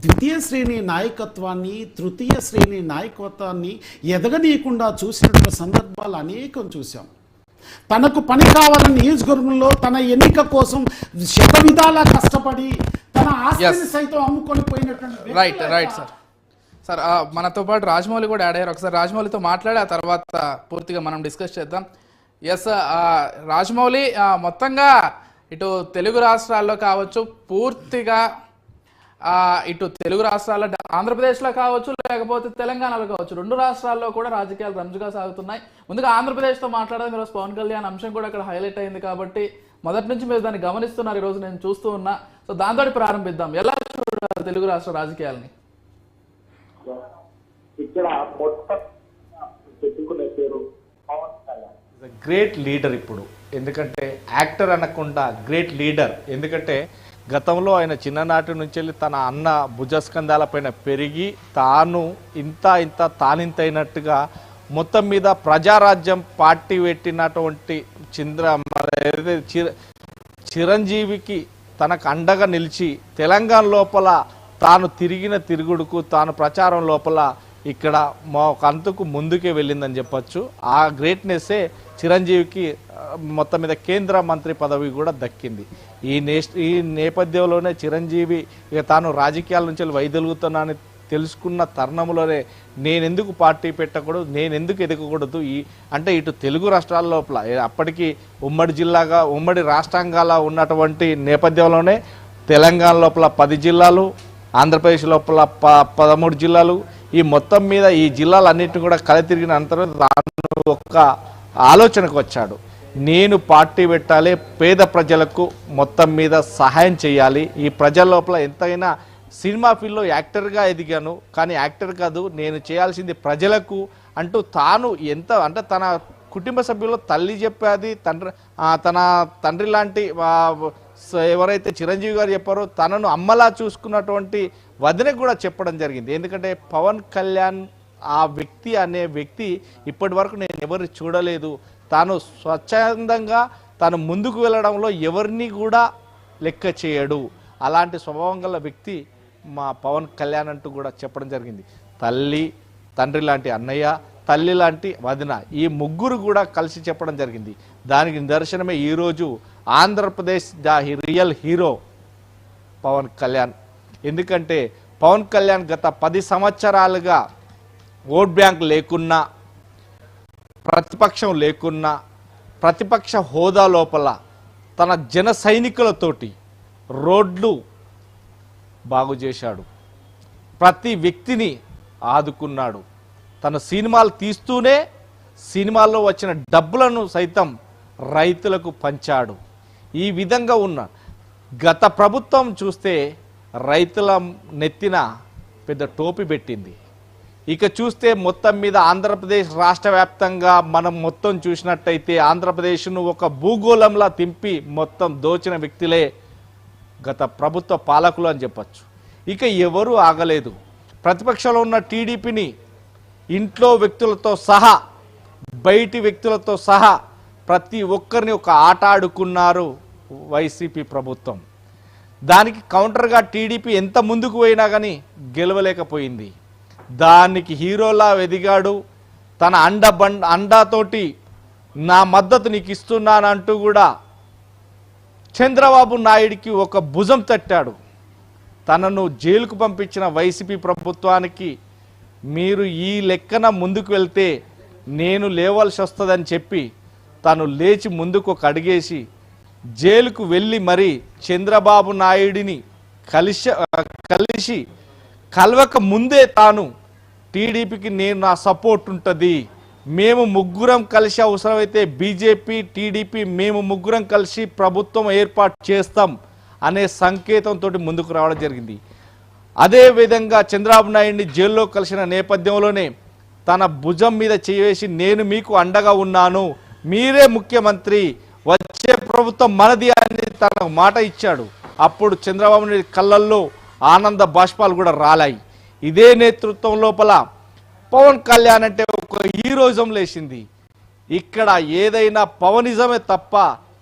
ద్వితీయ శ్రేణి నాయకత్వాన్ని, తృతీయ శ్రేణి నాయకత్వాన్ని ఎదగనీయకుండా చూసినటువంటి సందర్భాలు అనేకం చూసాం. తనకు పని కావాలని నియోజకవర్గంలో తన ఎన్నిక కోసం శత విధాలా కష్టపడి తన ఆస్తిని సైతం అమ్ముకొని పోయినటువంటి రైట్ సార్ మనతో పాటు రాజమౌళి కూడా యాడ్ అయ్యారు. ఒకసారి రాజమౌళితో మాట్లాడి ఆ తర్వాత పూర్తిగా మనం డిస్కస్ చేద్దాం. ఎస్, రాజమౌళి, మొత్తంగా ఇటు తెలుగు రాష్ట్రాల్లో కావచ్చు, పూర్తిగా ఇటు తెలుగు రాష్ట్రాల్లో, ఆంధ్రప్రదేశ్లో కావచ్చు, లేకపోతే తెలంగాణలో కావచ్చు, 2 రాష్ట్రాల్లో కూడా రాజకీయాలు రంజుగా సాగుతున్నాయి. ముందుగా ఆంధ్రప్రదేశ్తో మాట్లాడడం, ఈరోజు పవన్ కళ్యాణ్ అంశం కూడా అక్కడ హైలైట్ అయింది కాబట్టి మొదటి నుంచి మీరు దాన్ని గమనిస్తున్నారు, ఈరోజు నేను చూస్తూ ఉన్నా. సో దాంతో ప్రారంభిద్దాం. ఎలా చూడాలి తెలుగు రాష్ట్ర రాజకీయాలని? ఇక్కడ చెప్పుకునే పేరు పవన్ కళ్యాణ్ గ్రేట్ లీడర్. ఇప్పుడు ఎందుకంటే యాక్టర్ అనకుండా గ్రేట్ లీడర్. ఎందుకంటే గతంలో ఆయన చిన్ననాటి నుంచి వెళ్ళి తన అన్న భుజస్కంధాలపైన పెరిగి తాను తానింతైనట్టుగా మొత్తం మీద ప్రజారాజ్యం పార్టీ పెట్టినటువంటి చిరంజీవికి తనకు అండగా నిలిచి తెలంగాణ లోపల తాను తిరిగిన తిరుగుడుకు, తాను ప్రచారం లోపల ఇక్కడ అంతకు ముందుకే వెళ్ళిందని చెప్పొచ్చు. ఆ గ్రేట్నెస్సే చిరంజీవికి మొత్తం మీద కేంద్ర మంత్రి పదవి కూడా దక్కింది. ఈ నేపథ్యంలోనే చిరంజీవి ఇక తాను రాజకీయాల నుంచి వైదొలుగుతున్నానని తెలుసుకున్న తరుణంలోనే నేనెందుకు పార్టీ పెట్టకూడదు, నేనెందుకు ఎదగకూడదు, అంటే ఇటు తెలుగు రాష్ట్రాల లోపల అప్పటికి ఉమ్మడి రాష్ట్రాంగాల ఉన్నటువంటి నేపథ్యంలోనే తెలంగాణ లోపల 10 జిల్లాలు, ఆంధ్రప్రదేశ్ లోపల 13 జిల్లాలు, ఈ మొత్తం మీద ఈ జిల్లాలన్నింటినీ కూడా కలితిరిగిన అనంతరం తాను ఒక్క ఆలోచనకు వచ్చాడు. నేను పార్టీ పెట్టాలి, పేద ప్రజలకు మొత్తం మీద సహాయం చేయాలి. ఈ ప్రజల లోపల ఎంతైనా సినిమా ఫీల్డ్లో యాక్టర్గా ఎదిగాను, కానీ యాక్టర్ కాదు, నేను చేయాల్సింది ప్రజలకు అంటూ తాను అంటే తన కుటుంబ సభ్యుల్లో తల్లి చెప్పేది, తన తండ్రి లాంటి ఎవరైతే చిరంజీవి గారు చెప్పారో తనను అమ్మలా చూసుకున్నటువంటి వదినకు కూడా చెప్పడం జరిగింది. ఎందుకంటే పవన్ కళ్యాణ్ అనే వ్యక్తి ఇప్పటి వరకు నేను ఎవరు చూడలేదు, తాను స్వచ్ఛందంగా తాను ముందుకు వెళ్ళడంలో ఎవరిని కూడా లెక్క చేయడు, అలాంటి స్వభావం గల వ్యక్తి మా పవన్ కళ్యాణ్ అంటూ కూడా చెప్పడం జరిగింది. తండ్రి లాంటి అన్నయ్య, తల్లి లాంటి వదిన, ఈ ముగ్గురు కూడా కలిసి చెప్పడం జరిగింది. దానికి నిదర్శనమే ఈరోజు ఆంధ్రప్రదేశ్ రియల్ హీరో పవన్ కళ్యాణ్. ఎందుకంటే పవన్ కళ్యాణ్ గత 10 సంవత్సరాలుగా ఓట్ బ్యాంక్ లేకున్నా, ప్రతిపక్షం లేకున్నా, ప్రతిపక్ష హోదా లోపల తన జన సైనికులతోటి రోడ్లు బాగు చేశాడు, ప్రతి వ్యక్తిని ఆదుకున్నాడు. తన సినిమాలు తీస్తూనే సినిమాల్లో వచ్చిన డబ్బులను సైతం రైతులకు పంచాడు. ఈ విధంగా ఉన్న గత ప్రభుత్వం చూస్తే రైతుల నెత్తిన పెద్ద టోపీ పెట్టింది. ఇక చూస్తే మొత్తం మీద ఆంధ్రప్రదేశ్ రాష్ట్ర వ్యాప్తంగా మనం మొత్తం చూసినట్టయితే ఆంధ్రప్రదేశ్ను ఒక భూగోళంలా తింపి మొత్తం దోచిన వ్యక్తులే గత ప్రభుత్వ పాలకులు అని చెప్పచ్చు. ఇక ఎవరూ ఆగలేదు. ప్రతిపక్షంలో ఉన్న టీడీపీని ఇంట్లో వ్యక్తులతో సహా బయటి వ్యక్తులతో సహా ప్రతి ఒక్కరిని ఒక ఆట ఆడుకున్నారు వైసీపీ ప్రభుత్వం. దానికి కౌంటర్గా టీడీపీ ఎంత ముందుకు పోయినా కానీ గెలవలేకపోయింది. దానికి హీరోలా ఎదిగాడు. తన అండాతోటి నా మద్దతు నీకు ఇస్తున్నానంటూ కూడా చంద్రబాబు నాయుడికి ఒక భుజం తట్టాడు. తనను జైలుకు పంపించిన వైసీపీ ప్రభుత్వానికి మీరు ఈ లెక్కన ముందుకు వెళ్తే నేను లేవాల్సి వస్తుందని చెప్పి తను లేచి ముందుకు ఒక అడిగేసి జైలుకు వెళ్ళి మరి చంద్రబాబు నాయుడిని కలిసి కలవక ముందే తాను టీడీపీకి నేను నా సపోర్ట్ ఉంటుంది, మేము ముగ్గురం కలిసి అవసరమైతే బీజేపీ టీడీపీ మేము ముగ్గురం కలిసి ప్రభుత్వం ఏర్పాటు చేస్తాం అనే సంకేతంతో ముందుకు రావడం జరిగింది. అదేవిధంగా చంద్రబాబు నాయుడిని జైల్లో కలిసిన నేపథ్యంలోనే తన భుజం మీద చేసి నేను మీకు అండగా ఉన్నాను, మీరే ముఖ్యమంత్రి, వచ్చే ప్రభుత్వం మనది అని తన మాట ఇచ్చాడు. అప్పుడు చంద్రబాబు నాయుడు కళ్ళల్లో ఆనంద బాష్పాలు కూడా రాలాయి. ఇదే నేతృత్వం లోపల పవన్ కళ్యాణ్ అంటే ఒక హీరోయిజం లేచింది. ఇక్కడ ఏదైనా పవనిజమే తప్ప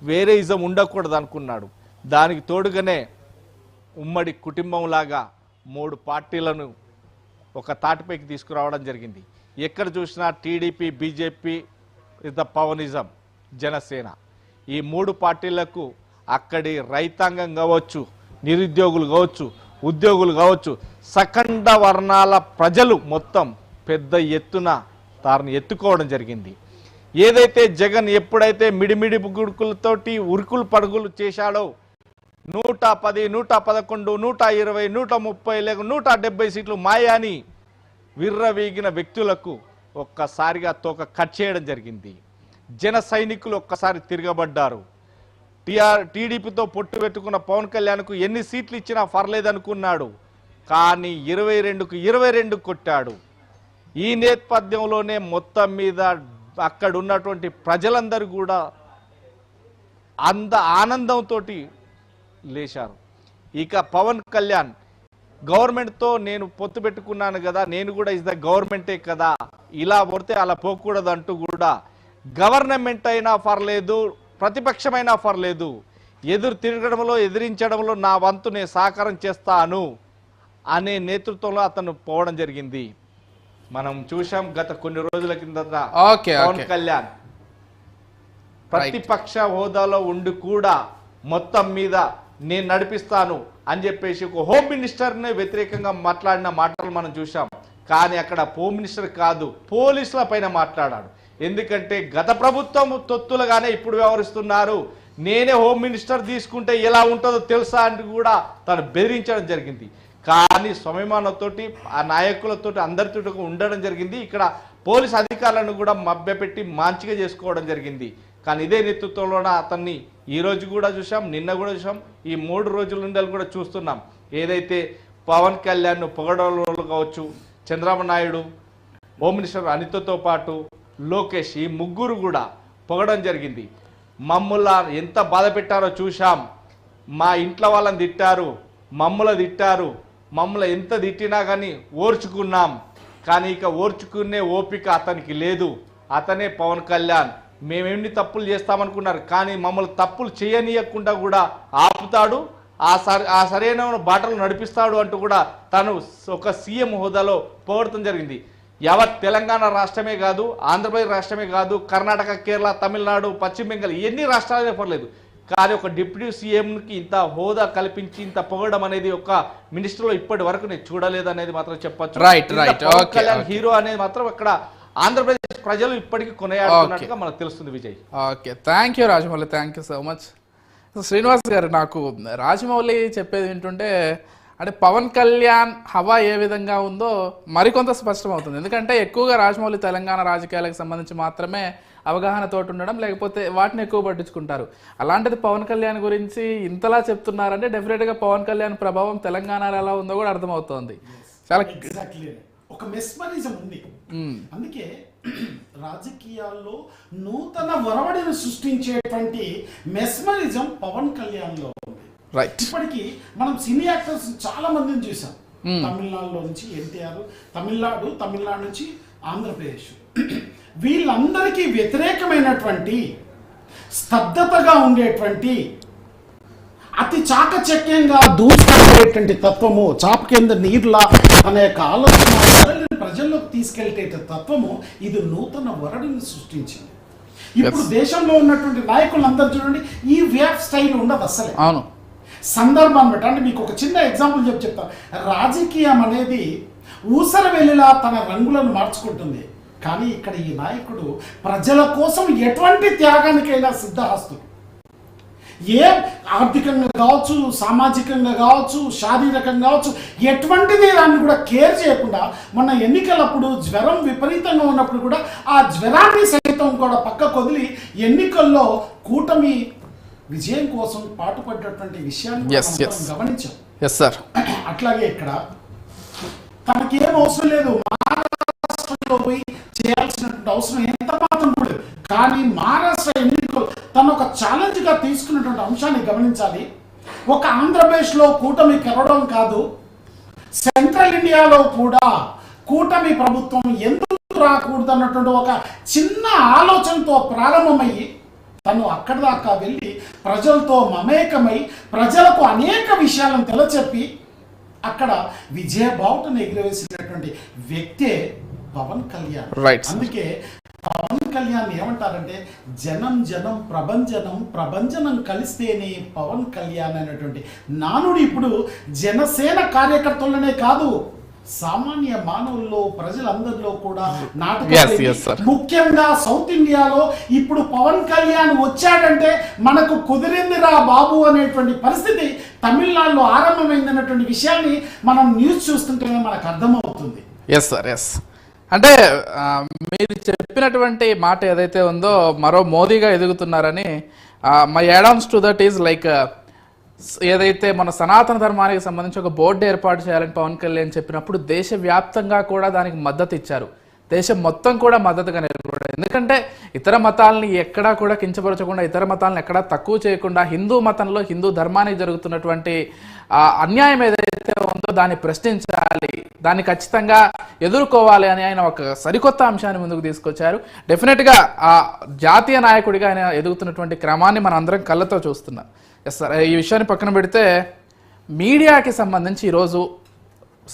వేరే ఇజం ఉండకూడదు అనుకున్నాడు. దానికి తోడుగానే ఉమ్మడి కుటుంబంలాగా 3 పార్టీలను ఒక తాటిపైకి తీసుకురావడం జరిగింది. ఎక్కడ చూసినా TDP, BJP is the Pawanism, Janasena. ఈ 3 పార్టీలకు అక్కడి రైతాంగం కావచ్చు, నిరుద్యోగులు కావచ్చు, ఉద్యోగులు కావచ్చు, సఖండ వర్ణాల ప్రజలు మొత్తం పెద్ద ఎత్తున తాను ఎత్తుకోవడం జరిగింది. ఏదైతే జగన్ ఎప్పుడైతే మిడిమిడి గుడుకులతోటి ఉరుకులు పరుగులు చేశాడో 110, 111, 120, 130 లేక 170 సీట్లు మాయాని విర్రవీగిన వ్యక్తులకు ఒక్కసారిగా తోక కట్ చేయడం జరిగింది. జన సైనికులు ఒక్కసారి తిరగబడ్డారు. టీడీపీతో పొట్టు పెట్టుకున్న పవన్ కళ్యాణ్కు ఎన్ని సీట్లు ఇచ్చినా పర్లేదనుకున్నాడు, కానీ 22కు 22 కొట్టాడు. ఈ నేపథ్యంలోనే మొత్తం మీద అక్కడ ఉన్నటువంటి ప్రజలందరూ కూడా ఆనందంతో లేచారు. ఇక పవన్ కళ్యాణ్ గవర్నమెంట్తో నేను పొత్తు పెట్టుకున్నాను కదా, నేను కూడా ఇస్ ద గవర్నమెంటే కదా, ఇలా పడితే అలా పోకూడదు అంటూ కూడా గవర్నమెంట్ అయినా పర్లేదు, ప్రతిపక్షమైనా పర్లేదు, ఎదురు తిరగడంలో ఎదిరించడంలో నా వంతు నేను సహకారం చేస్తాను అనే నేతృత్వంలో అతను పోవడం జరిగింది. మనం చూసాం గత కొన్ని రోజుల కిందట పవన్ కళ్యాణ్ ప్రతిపక్ష హోదాలో ఉండి కూడా మొత్తం మీద నేను నడిపిస్తాను అని చెప్పేసి ఒక హోమ్ మినిస్టర్నే వ్యతిరేకంగా మాట్లాడిన మాటలు మనం చూసాం. కానీ అక్కడ హోమ్ మినిస్టర్ కాదు, పోలీసుల పైన మాట్లాడాడు. ఎందుకంటే గత ప్రభుత్వం తొత్తులుగానే ఇప్పుడు వ్యవహరిస్తున్నారు, నేనే హోమ్ మినిస్టర్ తీసుకుంటే ఎలా ఉంటుందో తెలుసా అని కూడా తను బెదిరించడం జరిగింది. కానీ స్వాభిమానంతోటి ఆ నాయకులతో అందరితో ఉండడం జరిగింది. ఇక్కడ పోలీస్ అధికారులను కూడా మభ్యపెట్టి మంచిగా చేసుకోవడం జరిగింది. కానీ ఇదే నేతృత్వంలోన అతన్ని ఈ రోజు కూడా చూసాం, నిన్న కూడా చూసాం, ఈ 3 రోజుల నుండి కూడా చూస్తున్నాం. ఏదైతే పవన్ కళ్యాణ్ పొగడలు కావచ్చు, చంద్రబాబు నాయుడు, హోమ్ మినిస్టర్ అనితతో పాటు లోకేష్, ఈ ముగ్గురు కూడా పొగడం జరిగింది. మమ్మల్ని ఎంత బాధ పెట్టారో చూసాం, మా ఇంట్లో వాళ్ళని తిట్టారు, మమ్మల్ని తిట్టారు, మమ్మల్ని ఎంత తిట్టినా కానీ ఓర్చుకున్నాం. కానీ ఇక ఓర్చుకునే ఓపిక అతనికి లేదు. అతనే పవన్ కళ్యాణ్. మేమేమి తప్పులు చేస్తామనుకున్నారు, కానీ మమ్మల్ని తప్పులు చేయనీయకుండా కూడా ఆపుతాడు, ఆ సరైన బాటలు నడిపిస్తాడు అంటూ కూడా తను ఒక సీఎం హోదాలో పోవడం జరిగింది. యావత్ తెలంగాణ రాష్ట్రమే కాదు, ఆంధ్రప్రదేశ్ రాష్ట్రమే కాదు, కర్ణాటక, కేరళ, తమిళనాడు, పశ్చిమ బెంగాల్ ఎన్ని రాష్ట్రాలే పర్లేదు, కానీ ఒక డిప్యూటీ సీఎంకి ఇంత హోదా కల్పించి ఇంత పొగడం అనేది ఒక మినిస్టర్లో ఇప్పటి వరకు నేను చూడలేదు అనేది మాత్రం చెప్పొచ్చు. పవన్ కళ్యాణ్ హీరో అనేది మాత్రం అక్కడ ఆంధ్రప్రదేశ్ ప్రజలు ఇప్పటికీ కొనియాడుతున్నట్టుగా మనకు తెలుస్తుంది. Vijay, okay, thank you Rajamouli, thank you so much. Srinivas గారు, నాకు రాజమౌళి చెప్పేది వింటుంటే అంటే పవన్ కళ్యాణ్ హవా ఏ విధంగా ఉందో మరికొంత స్పష్టమవుతుంది. ఎందుకంటే ఎక్కువగా రాజమౌళి తెలంగాణ రాజకీయాలకు సంబంధించి మాత్రమే అవగాహనతోటి ఉండడం, లేకపోతే వాటిని ఎక్కువ పట్టించుకుంటారు. అలాంటిది పవన్ కళ్యాణ్ గురించి ఇంతలా చెప్తున్నారంటే డెఫినెట్గా పవన్ కళ్యాణ్ ప్రభావం తెలంగాణలో ఎలా ఉందో కూడా అర్థమవుతోంది. చాలా ఒక మెస్మరిజం ఉంది. అందుకే రాజకీయాల్లో నూతన ఒరవడిని సృష్టించేటువంటి మెస్మరిజం పవన్ కళ్యాణ్ లో ఉంది. రైట్. ఇప్పటికీ మనం సినీ యాక్టర్స్ చాలా మందిని చూసాం. తమిళనాడులో నుంచి ఎన్టీఆర్, తమిళనాడు నుంచి ఆంధ్రప్రదేశ్, వీళ్ళందరికీ వ్యతిరేకమైనటువంటి స్తబ్దతగా ఉండేటువంటి అతి చాకచక్యంగా దూసుకెళ్ళేటువంటి తత్వము, చాప కింద నీరులా అనే యొక్క ఆలోచన ప్రజల్లోకి తీసుకెళ్లే తత్వము ఇది నూతన వరడిని సృష్టించింది. ఇప్పుడు దేశంలో ఉన్నటువంటి నాయకులందరూ చూడండి, ఈ వేవ్ స్టైల్ ఉండదు అసలే. అవును, సందర్భాన్ని బట్టి. అంటే మీకు ఒక చిన్న ఎగ్జాంపుల్ చెప్తాను. రాజకీయం అనేది ఊసర వెళ్ళిలా తన రంగులను మార్చుకుంటుంది. కానీ ఇక్కడ ఈ నాయకుడు ప్రజల కోసం ఎటువంటి త్యాగానికైనా సిద్ధహస్తుడు. ఏ ఆర్థికంగా కావచ్చు, సామాజికంగా కావచ్చు, శారీరకంగా కావచ్చు, ఎటువంటిది దాన్ని కూడా కేర్ చేయకుండా మొన్న ఎన్నికలప్పుడు జ్వరం విపరీతంగా ఉన్నప్పుడు కూడా ఆ జ్వరాన్ని సైతం కూడా పక్కకు వదిలి ఎన్నికల్లో కూటమి విజయం కోసం పాటుపడ్డటువంటి విషయాన్ని గమనించాం. అట్లాగే ఇక్కడ తనకేం అవసరం లేదు, మహారాష్ట్రలో పోయి చేయాల్సినటువంటి అవసరం ఎంత మాత్రం కూడా లేదు. కానీ మహారాష్ట్ర ఎన్నికలు తను ఒక ఛాలెంజ్ గా తీసుకున్నటువంటి అంశాన్ని గమనించాలి. ఒక ఆంధ్రప్రదేశ్లో కూటమి గెలవడం కాదు, సెంట్రల్ ఇండియాలో కూడా కూటమి ప్రభుత్వం ఎందుకు రాకూడదు అన్నటువంటి ఒక చిన్న ఆలోచనతో ప్రారంభమయ్యి తను అక్కడి దాకా వెళ్ళి ప్రజలతో మమేకమై ప్రజలకు అనేక విషయాలను తెలచెప్పి అక్కడ విజయ బావుటను ఎగురవేసినటువంటి వ్యక్తే పవన్ కళ్యాణ్. అందుకే పవన్ కళ్యాణ్ ఏమంటారంటే జనం జనం ప్రభంజనం, ప్రభంజనం కలిస్తేనే పవన్ కళ్యాణ్ అనేటువంటి నానుడు ఇప్పుడు జనసేన కార్యకర్తలనే కాదు, సామాన్య మానవుల్లో ప్రజలందరిలో కూడా నాటకం. ముఖ్యంగా సౌత్ ఇండియాలో ఇప్పుడు పవన్ కళ్యాణ్ వచ్చాడంటే మనకు కుదిరిందిరా బాబు అనేటువంటి పరిస్థితి తమిళనాడులో ఆరంభమైందన్నటువంటి విషయాన్ని మనం న్యూస్ చూస్తుంటేనే మనకు అర్థమవుతుంది. అంటే మీరు చెప్పినటువంటి మాట ఏదైతే ఉందో మరో మోదీగా ఎదుగుతున్నారని, my addons to that is like ఏదైతే మన సనాతన ధర్మానికి సంబంధించి ఒక బోర్డు ఏర్పాటు చేయాలని పవన్ కళ్యాణ్ చెప్పినప్పుడు దేశవ్యాప్తంగా కూడా దానికి మద్దతు ఇచ్చారు. దేశం మొత్తం కూడా మద్దతుగా నిలబడ్డారు. ఎందుకంటే ఇతర మతాలని ఎక్కడా కూడా కించపరచకుండా, ఇతర మతాలను ఎక్కడా తక్కువ చేయకుండా, హిందూ మతంలో హిందూ ధర్మానికి జరుగుతున్నటువంటి అన్యాయం ఏదైతే ఉందో దాన్ని ప్రశ్నించాలి, దాన్ని ఖచ్చితంగా ఎదుర్కోవాలి అని ఆయన ఒక సరికొత్త అంశాన్ని ముందుకు తీసుకొచ్చారు. డెఫినెట్గా ఆ జాతీయ నాయకుడిగా ఆయన ఎదుగుతున్నటువంటి క్రమాన్ని మనం అందరం కళ్ళతో చూస్తున్నాం. సార్, ఈ విషయాన్ని పక్కన పెడితే మీడియాకి సంబంధించి ఈరోజు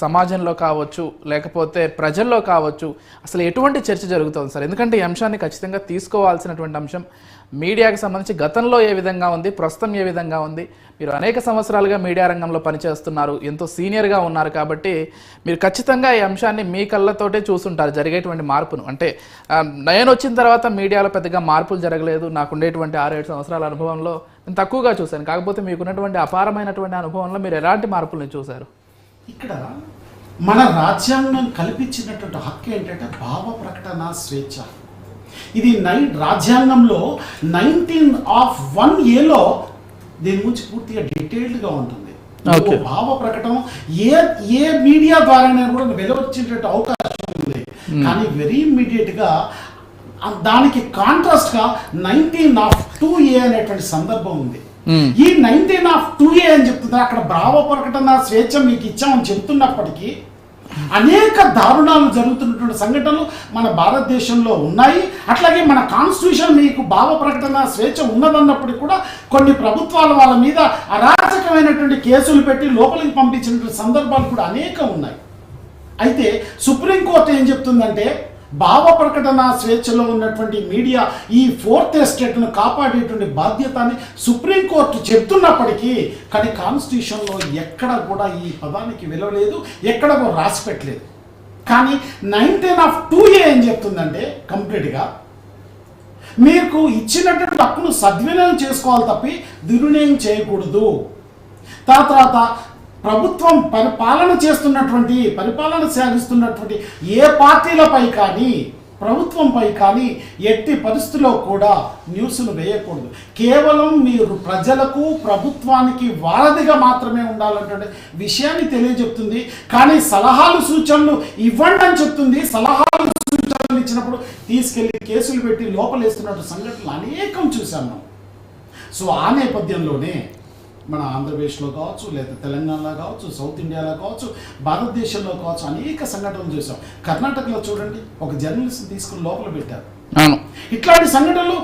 సమాజంలో కావచ్చు, లేకపోతే ప్రజల్లో కావచ్చు, అసలు ఎటువంటి చర్చ జరుగుతుంది సార్? ఎందుకంటే ఈ అంశాన్ని ఖచ్చితంగా తీసుకోవాల్సినటువంటి అంశం. మీడియాకి సంబంధించి గతంలో ఏ విధంగా ఉంది, ప్రస్తుతం ఏ విధంగా ఉంది? మీరు అనేక సంవత్సరాలుగా మీడియా రంగంలో పనిచేస్తున్నారు, ఎంతో సీనియర్గా ఉన్నారు కాబట్టి మీరు ఖచ్చితంగా ఈ అంశాన్ని మీ కళ్ళతోటే చూస్తుంటారు జరిగేటువంటి మార్పును. అంటే నేను వచ్చిన తర్వాత మీడియాలో పెద్దగా మార్పులు జరగలేదు, నాకు ఉండేటువంటి 6-7 సంవత్సరాల అనుభవంలో నేను తక్కువగా చూశాను. కాకపోతే మీకున్నటువంటి అపారమైనటువంటి అనుభవంలో మీరు ఎలాంటి మార్పులను చూశారు? ఇక్కడ మన రాజ్యాంగం కల్పించినటువంటి హక్కు ఏంటంటే భావ ప్రకటన స్వేచ్ఛ. ఇది రాజ్యాంగంలో 19(1)A దీని గురించి పూర్తిగా డీటెయిల్డ్గా ఉంటుంది. భావ ప్రకటన ఏ మీడియా ద్వారానే కూడా వెలువచ్చేటువంటి అవకాశం ఉంది. కానీ వెరీ ఇమ్మీడియట్గా దానికి కాంట్రాస్ట్ గా 19(2)A అనేటువంటి సందర్భం ఉంది. ఈ 19(2)A అని చెప్తుంది. అక్కడ భావ ప్రకటన స్వేచ్ఛ మీకు ఇచ్చామని చెబుతున్నప్పటికీ అనేక దారుణాలు జరుగుతున్నటువంటి సంఘటనలు మన భారతదేశంలో ఉన్నాయి. అట్లాగే మన కాన్స్టిట్యూషన్ మీకు భావ ప్రకటన స్వేచ్ఛ ఉన్నదన్నప్పటికీ కూడా కొన్ని ప్రభుత్వాల వాళ్ళ మీద అరాచకమైనటువంటి కేసులు పెట్టి లోపలికి పంపించినటువంటి సందర్భాలు కూడా అనేకం ఉన్నాయి. అయితే సుప్రీంకోర్టు ఏం చెప్తుందంటే భావ ప్రకటన స్వేచ్ఛలో ఉన్నటువంటి మీడియా ఈ 4th ఎస్టేట్ను కాపాడేటువంటి బాధ్యతని సుప్రీంకోర్టు చెప్తున్నప్పటికీ కానీ కాన్స్టిట్యూషన్లో ఎక్కడ కూడా ఈ పదానికి విలువలేదు, ఎక్కడ కూడా రాసి పెట్టలేదు. కానీ 19(2)A ఏం చెప్తుందంటే కంప్లీట్గా మీకు ఇచ్చినటువంటి హక్కును సద్వినియోగం చేసుకోవాలి తప్పి దుర్వినియోగం చేయకూడదు. తర్వాత ప్రభుత్వం పరిపాలన సాగిస్తున్నటువంటి ఏ పార్టీలపై కానీ ప్రభుత్వంపై కానీ ఎట్టి పరిస్థితుల్లో కూడా న్యూస్ను వేయకూడదు. కేవలం మీరు ప్రజలకు ప్రభుత్వానికి వారధిగా మాత్రమే ఉండాలనే విషయాన్ని తెలియజెప్తుంది. కానీ సలహాలు సూచనలు ఇవ్వండి అని చెప్తుంది. సలహాలు సూచనలు ఇచ్చినప్పుడు తీసుకెళ్లి కేసులు పెట్టి లోపలేస్తున్నట్టు సంఘటనలు అనేకం చూశాం మనం. సో ఆ నేపథ్యంలోనే మన ఆంధ్రప్రదేశ్లో కావచ్చు, లేదా తెలంగాణలో కావచ్చు, సౌత్ ఇండియాలో కావచ్చు, భారతదేశంలో కావచ్చు అనేక సంఘటనలు చూసాం. కర్ణాటకలో చూడండి, ఒక జర్నలిస్ట్ని తీసుకుని లోపల పెట్టారు. ఇట్లాంటి సంఘటనలు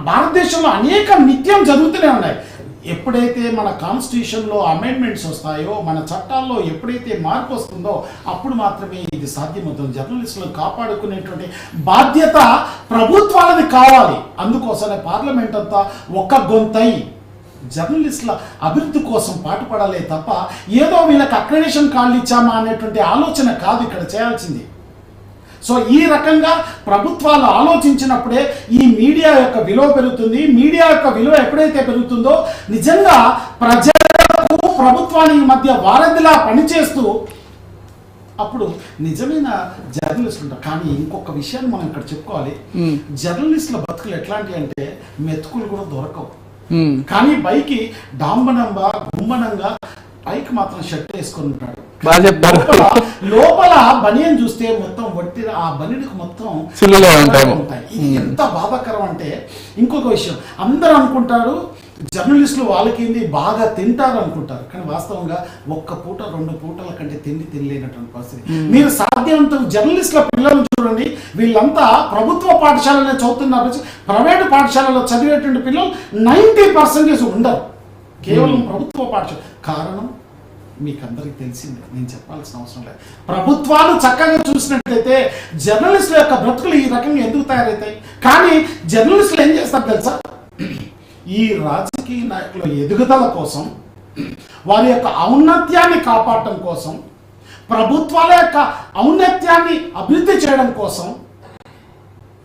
భారతదేశంలో అనేక నిత్యం జరుగుతూనే ఉన్నాయి. ఎప్పుడైతే మన కాన్స్టిట్యూషన్లో అమెండ్మెంట్స్ వస్తాయో, మన చట్టాల్లో ఎప్పుడైతే మార్పు వస్తుందో అప్పుడు మాత్రమే ఇది సాధ్యమవుతుంది. జర్నలిస్టులను కాపాడుకునేటువంటి బాధ్యత ప్రభుత్వాలది కావాలి. అందుకోసమే పార్లమెంట్ అంతా ఒక్క గొంతై జర్నలిస్టుల అభివృద్ధి కోసం పాటుపడాలే తప్ప ఏదో వీళ్ళకి అక్రెడిషన్ కార్డులు ఇచ్చామా అనేటువంటి ఆలోచన కాదు ఇక్కడ చేయాల్సింది. సో ఈ రకంగా ప్రభుత్వాలు ఆలోచించినప్పుడే ఈ మీడియా యొక్క విలువ పెరుగుతుంది. మీడియా యొక్క విలువ ఎప్పుడైతే పెరుగుతుందో నిజంగా ప్రజలకు ప్రభుత్వానికి మధ్య వారధిలా పనిచేస్తూ అప్పుడు నిజమైన జర్నలిస్టులు ఉంటారు. కానీ ఇంకొక విషయాన్ని మనం ఇక్కడ చెప్పుకోవాలి. జర్నలిస్టుల బతుకులు ఎట్లాంటి అంటే మెతుకులు కూడా దొరకవు. కానీ పైకి డాంబనంగా గుమ్మనంగా పైకి మాత్రం షర్ట్ వేసుకొని ఉంటాడు. లోపల బనియన్ చూస్తే మొత్తం వట్టి ఆ బనిడికి మొత్తం ఉంటాయి. ఇది ఎంత బాధాకరం అంటే ఇంకొక విషయం, అందరూ అనుకుంటారు జర్నలిస్టులు వాళ్ళకేంది బాగా తింటారు అనుకుంటారు. కానీ వాస్తవంగా ఒక్క పూట 2 పూటల కంటే తిండి తినలేనటువంటి పరిస్థితి. మీరు సాధ్యమంత జర్నలిస్టుల పిల్లలు చూడండి, వీళ్ళంతా ప్రభుత్వ పాఠశాలలో చదువుతున్నారు. ప్రైవేటు పాఠశాలలో చదివేటువంటి పిల్లలు 90% ఉండరు, కేవలం ప్రభుత్వ పాఠశాల. కారణం మీకు అందరికి తెలిసిందే, నేను చెప్పాల్సిన అవసరం లేదు. ప్రభుత్వాలు చక్కగా చూసినట్లయితే జర్నలిస్టుల యొక్క బ్రతుకులు ఈ రకంగా ఎందుకు తయారవుతాయి? కానీ జర్నలిస్టులు ఏం చేస్తారు తెలుసా? ఈ రాజకీయ నాయకుల ఎదుగుదల కోసం, వారి యొక్క ఔన్నత్యాన్ని కాపాడటం కోసం, ప్రభుత్వాల యొక్క ఔన్నత్యాన్ని అభివృద్ధి చేయడం కోసం,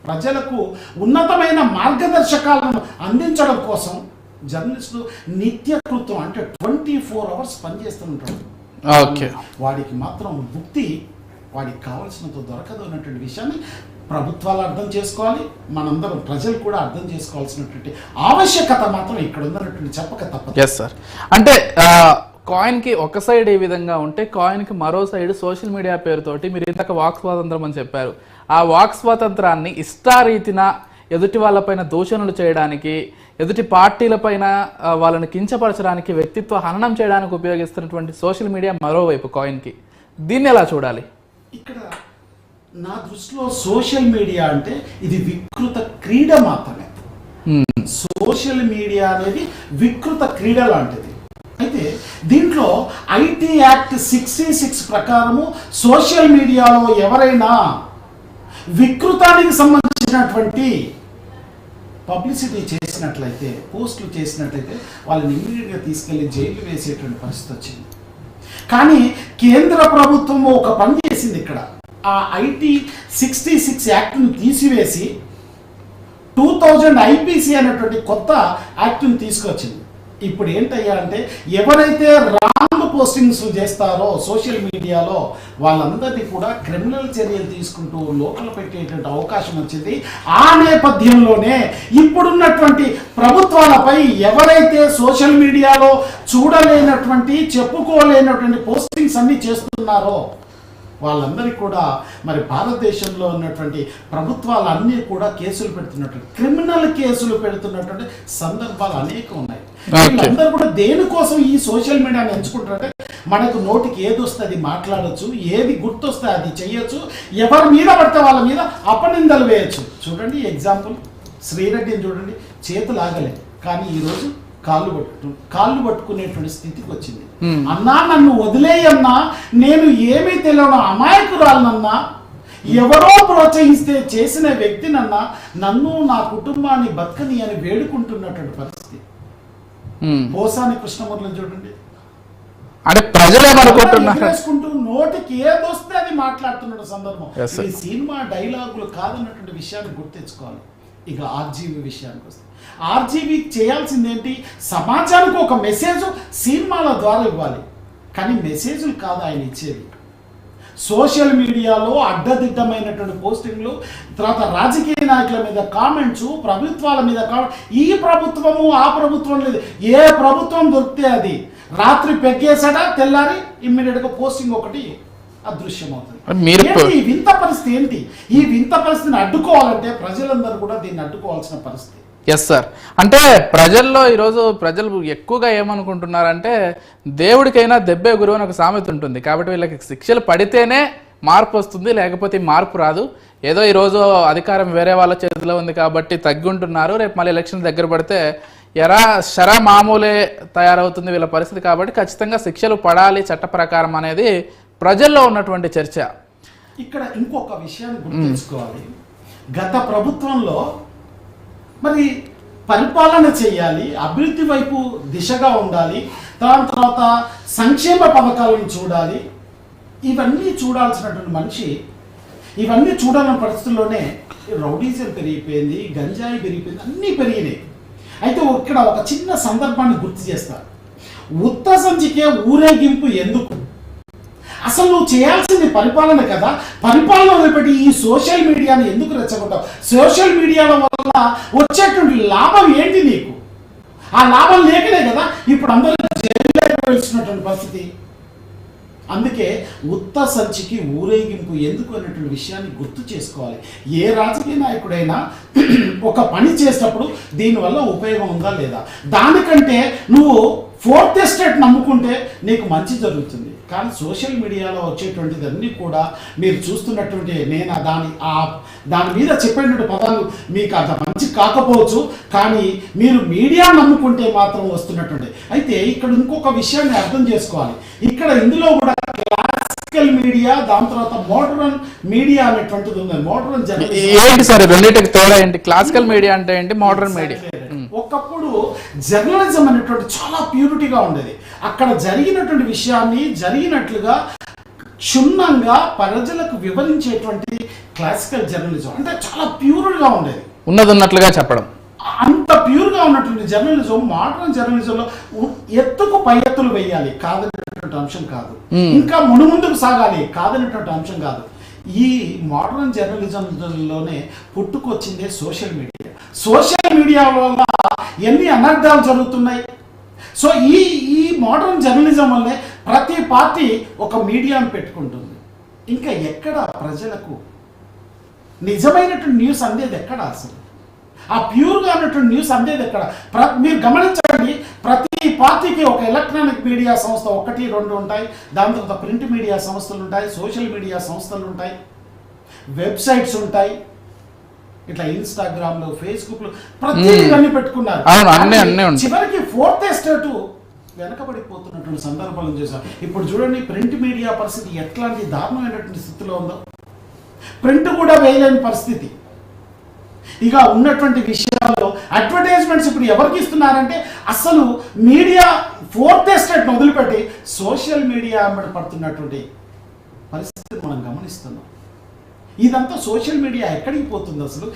ప్రజలకు ఉన్నతమైన మార్గదర్శకాలను అందించడం కోసం జర్నలిస్టులు నిత్యకృతం అంటే 24 hours పనిచేస్తుంటాడు. వాడికి మాత్రం ముక్తి వాడికి కావాల్సినంత దొరకదు అన్నటువంటి విషయాన్ని ప్రభుత్వాలు అర్థం చేసుకోవాలి. మనందరం ప్రజలు కూడా అర్థం చేసుకోవాల్సినటువంటి ఆవశ్యకత మాత్రం ఇక్కడ ఉన్నటువంటి చెప్పక తప్పదు. Yes sir. అంటే కాయిన్కి ఒక సైడ్ ఏ విధంగా ఉంటే కాయిన్కి మరో సైడ్ సోషల్ మీడియా పేరుతోటి మీరు ఇంతక వాక్ స్వాతంత్రం అని చెప్పారు. ఆ వాక్ స్వాతంత్రాన్ని ఇష్టారీతిన ఎదుటి వాళ్ళపైన దూషణలు చేయడానికి, ఎదుటి పార్టీలపైన వాళ్ళని కించపరచడానికి, వ్యక్తిత్వ హననం చేయడానికి ఉపయోగిస్తున్నటువంటి సోషల్ మీడియా మరోవైపు కాయిన్కి, దీన్ని ఎలా చూడాలి? ఇక్కడ నా దృష్టిలో సోషల్ మీడియా అంటే ఇది వికృత క్రీడ మాత్రమే. సోషల్ మీడియా అనేది వికృత క్రీడ లాంటిది. అయితే దీంట్లో ఐటీ యాక్ట్ 66 ప్రకారము సోషల్ మీడియాలో ఎవరైనా వికృతానికి సంబంధించినటువంటి పబ్లిసిటీ చేసినట్లయితే, పోస్టులు చేసినట్లయితే వాళ్ళని ఇమ్మీడియట్గా తీసుకెళ్లి జైలు వేసేటువంటి పరిస్థితి వచ్చింది. కానీ కేంద్ర ప్రభుత్వం ఒక పని చేసింది. ఇక్కడ ఆ ఐటీ 66 యాక్ట్ను తీసివేసి 2000 ఐపీసీ అనేటువంటి కొత్త యాక్ట్ను తీసుకొచ్చింది. ఇప్పుడు ఏంటయ్యా అంటే ఎవరైతే రాంగ్ పోస్టింగ్స్ చేస్తారో సోషల్ మీడియాలో వాళ్ళందరినీ కూడా క్రిమినల్ చర్యలు తీసుకుంటూ లోపల పెట్టేటువంటి అవకాశం వచ్చింది. ఆ నేపథ్యంలోనే ఇప్పుడున్నటువంటి ప్రభుత్వాలపై ఎవరైతే సోషల్ మీడియాలో చూడలేనటువంటి, చెప్పుకోలేనటువంటి పోస్టింగ్స్ అన్ని చేస్తున్నారో వాళ్ళందరికీ కూడా మరి భారతదేశంలో ఉన్నటువంటి ప్రభుత్వాలన్నీ కూడా కేసులు పెడుతున్నటువంటి, క్రిమినల్ కేసులు పెడుతున్నటువంటి సందర్భాలు అనేకం ఉన్నాయి. వీళ్ళందరూ కూడా దేనికోసం ఈ సోషల్ మీడియాని ఎంచుకుంటారంటే మనకు నోటికి ఏది వస్తే అది మాట్లాడచ్చు, ఏది గుర్తొస్తే అది చెయ్యొచ్చు, ఎవరి మీద పడితే వాళ్ళ మీద అపనిందలు వేయచ్చు. చూడండి ఎగ్జాంపుల్, శ్రీరెడ్డిని చూడండి, చేతులు ఆగలే కానీ ఈరోజు కాళ్ళు పట్టుకునేటువంటి స్థితికి వచ్చింది. అన్నా నన్ను వదిలేయన్నా, నేను ఏమీ తెలియను అమాయకురాలనన్నా, ఎవరో ప్రోత్సహిస్తే చేసిన వ్యక్తినన్నా నన్ను నా కుటుంబాన్ని బతకని అని వేడుకుంటున్నటువంటి పరిస్థితి. పోసాని కృష్ణమూర్తిని చూడండి, అంటే ప్రజలేమనుకుంటున్నారు, నోటికి ఏదొస్తే అది మాట్లాడుతున్న సందర్భం. ఈ సినిమా డైలాగులు కాదన్నటువంటి విషయాన్ని గుర్తించుకోవాలి. ఇక ఆర్జీవీ విషయానికి వస్తే, ఆర్జీవీ చేయాల్సింది ఏంటి? సమాజానికి ఒక మెసేజ్ సినిమాల ద్వారా ఇవ్వాలి. కానీ మెసేజ్లు కాదు ఆయన ఇచ్చేది. సోషల్ మీడియాలో అడ్డదిడ్డమైనటువంటి పోస్టింగ్లు, తర్వాత రాజకీయ నాయకుల మీద కామెంట్స్, ప్రభుత్వాల మీద ఈ ప్రభుత్వము ఆ ప్రభుత్వం లేదు, ఏ ప్రభుత్వం దొరికితే అది రాత్రి పెగ్గేసాడా తెల్లారి ఇమ్మీడియట్గా పోస్టింగ్ ఒకటి అదృశ్యమవుతుంది. ఈ వింత పరిస్థితి ఏంటి? ఈ వింత పరిస్థితిని అడ్డుకోవాలంటే ప్రజలందరూ కూడా దీన్ని అడ్డుకోవాల్సిన పరిస్థితి. Yes sir. అంటే ప్రజల్లో ఈరోజు ప్రజలు ఎక్కువగా ఏమనుకుంటున్నారంటే దేవుడికైనా దెబ్బే గురువు అని ఒక సామెత ఉంటుంది. కాబట్టి వీళ్ళకి శిక్షలు పడితేనే మార్పు వస్తుంది, లేకపోతే మార్పు రాదు. ఏదో ఈరోజు అధికారం వేరే వాళ్ళ చేతిలో ఉంది కాబట్టి తగ్గుంటున్నారు, రేపు మళ్ళీ ఎలక్షన్ దగ్గర పడితే శరా మామూలే తయారవుతుంది వీళ్ళ పరిస్థితి. కాబట్టి ఖచ్చితంగా శిక్షలు పడాలి చట్ట ప్రకారం అనేది ప్రజల్లో ఉన్నటువంటి చర్చ. ఇక్కడ ఇంకొక విషయాన్ని గుర్తుంచుకోవాలి. గత ప్రభుత్వంలో మరి పరిపాలన చేయాలి, అభివృద్ధి వైపు దిశగా ఉండాలి, దాని తర్వాత సంక్షేమ పథకాలను చూడాలి, ఇవన్నీ చూడాల్సినటువంటి మనిషి ఇవన్నీ చూడాలని పరిస్థితుల్లోనే రౌడీజం పెరిగిపోయింది, గంజాయి పెరిగిపోయింది, అన్నీ పెరిగినాయి. అయితే ఇక్కడ ఒక చిన్న సందర్భాన్ని గుర్తు చేస్తారు. ఉత్త సంచికే ఊరేగింపు ఎందుకు? అసలు నువ్వు చేయాల్సింది పరిపాలన కదా, పరిపాలన వదిలిపెట్టి ఈ సోషల్ మీడియాని ఎందుకు రెచ్చగొట్టావు? సోషల్ మీడియాల వల్ల వచ్చేటువంటి లాభం ఏంటి నీకు? ఆ లాభం లేకనే కదా ఇప్పుడు అందరూ జైలులోకి వెళ్తున్నటువంటి పరిస్థితి. అందుకే ఉత్త సంచికి ఊరేగింపు ఎందుకు అనేటువంటి విషయాన్ని గుర్తు చేసుకోవాలి. ఏ రాజకీయ నాయకుడైనా ఒక పని చేసేటప్పుడు దీనివల్ల ఉపయోగం ఉందా లేదా, దానికంటే నువ్వు ఫోర్త్ ఎస్టేట్ నమ్ముకుంటే నీకు మంచి జరుగుతుంది. కానీ సోషల్ మీడియాలో వచ్చేటువంటిదన్నీ కూడా మీరు చూస్తున్నటువంటి నేను దాని మీద చెప్పేటువంటి పదాలు మీకు అంత మంచి కాకపోవచ్చు, కానీ మీరు మీడియా నమ్ముకుంటే మాత్రం వస్తున్నటువంటి. అయితే ఇక్కడ ఇంకొక విషయాన్ని అర్థం చేసుకోవాలి. ఇక్కడ ఇందులో కూడా క్లాసికల్ మీడియా, దాని తర్వాత మోడర్న్ మీడియా అనేటువంటిది ఉంది. Modern journalism. క్లాసికల్ మీడియా అంటే ఏంటి, మోడర్న్ మీడియా? ఒకప్పుడు జర్నలిజం అనేటువంటి చాలా ప్యూరిటీగా ఉండేది. అక్కడ జరిగినటువంటి విషయాన్ని జరిగినట్లుగా క్షుణ్ణంగా ప్రజలకు వివరించేటువంటి క్లాసికల్ జర్నలిజం అంటే చాలా ప్యూర్గా ఉండేది, ఉన్నట్లుగా చెప్పడం. అంత ప్యూర్గా ఉన్నటువంటి జర్నలిజం మోడర్న్ జర్నలిజంలో ఎత్తుకు పై ఎత్తులు వేయాలి కాదనేటువంటి అంశం కాదు, ఇంకా మునుముందుకు సాగాలి కాదనేటువంటి అంశం కాదు. ఈ మోడర్న్ జర్నలిజంలోనే పుట్టుకొచ్చిందే సోషల్ మీడియా. సోషల్ మీడియా వల్ల ఎన్ని అనర్థాలు జరుగుతున్నాయి. సో ఈ మోడర్న్ జర్నలిజం వల్లే ప్రతి పార్టీ ఒక మీడియాను పెట్టుకుంటుంది. ఇంకా ఎక్కడ ప్రజలకు నిజమైనటువంటి న్యూస్ అందేది ఎక్కడ? అసలు ఆ ప్యూర్గా ఉన్నటువంటి న్యూస్ అందేది ఎక్కడ? మీరు గమనించండి, ప్రతి పార్టీకి ఒక ఎలక్ట్రానిక్ మీడియా సంస్థ 1-2 ఉంటాయి, దాని తర్వాత ప్రింట్ మీడియా సంస్థలు ఉంటాయి, సోషల్ మీడియా సంస్థలు ఉంటాయి, వెబ్సైట్స్ ఉంటాయి, ఇట్లా ఇన్స్టాగ్రామ్లో, ఫేస్బుక్లో ప్రతిదీ పెట్టుకున్నారు. చివరికి ఫోర్త్ ఎస్టేట్ వెనకబడిపోతున్నటువంటి సందర్భాలను చూసాం. ఇప్పుడు చూడండి ప్రింట్ మీడియా పరిస్థితి ఎట్లాంటి దారుణమైనటువంటి స్థితిలో ఉందో. ప్రింట్ కూడా వేయలేని పరిస్థితి. ఇక ఉన్నటువంటి విషయాల్లో అడ్వర్టైజ్మెంట్స్ ఇప్పుడు ఎవరికి ఇస్తున్నారంటే అసలు మీడియా ఫోర్త్ ఎస్టేట్ను వదిలిపెట్టి సోషల్ మీడియా వెంబడి పడుతున్నటువంటి పరిస్థితిని మనం గమనిస్తున్నాం. ఇదంతా సోషల్ మీడియా ఎక్కడికి పోతుంది, అసలు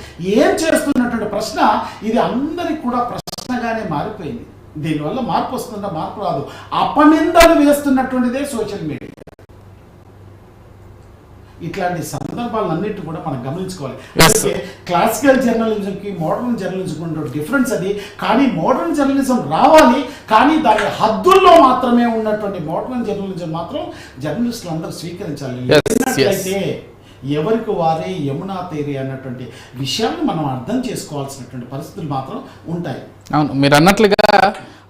ఏం చేస్తున్నటువంటి ప్రశ్న ఇది అందరికి కూడా ప్రశ్నగానే మారిపోయింది. దీనివల్ల మార్పు వస్తుందా? మార్పు రాదు. అపనిందలు వేస్తున్నటువంటిదే సోషల్ మీడియా. ఇట్లాంటి సందర్భాలన్నిటి కూడా మనం గమనించుకోవాలి. క్లాసికల్ జర్నలిజంకి మోడర్న్ జర్నలిజంకి ఉన్న డిఫరెన్స్ అది. కానీ మోడర్న్ జర్నలిజం రావాలి, కానీ దాని హద్దుల్లో మాత్రమే ఉన్నటువంటి మోడర్న్ జర్నలిజం మాత్రం జర్నలిస్టులు అందరూ స్వీకరించాలి. అయితే ఎవరికి వారే యమునా తీరి అన్నటువంటి విషయాన్ని మనం అర్థం చేసుకోవాల్సినటువంటి పరిస్థితులు మాత్రం ఉంటాయి. అవును, మీరు అన్నట్లుగా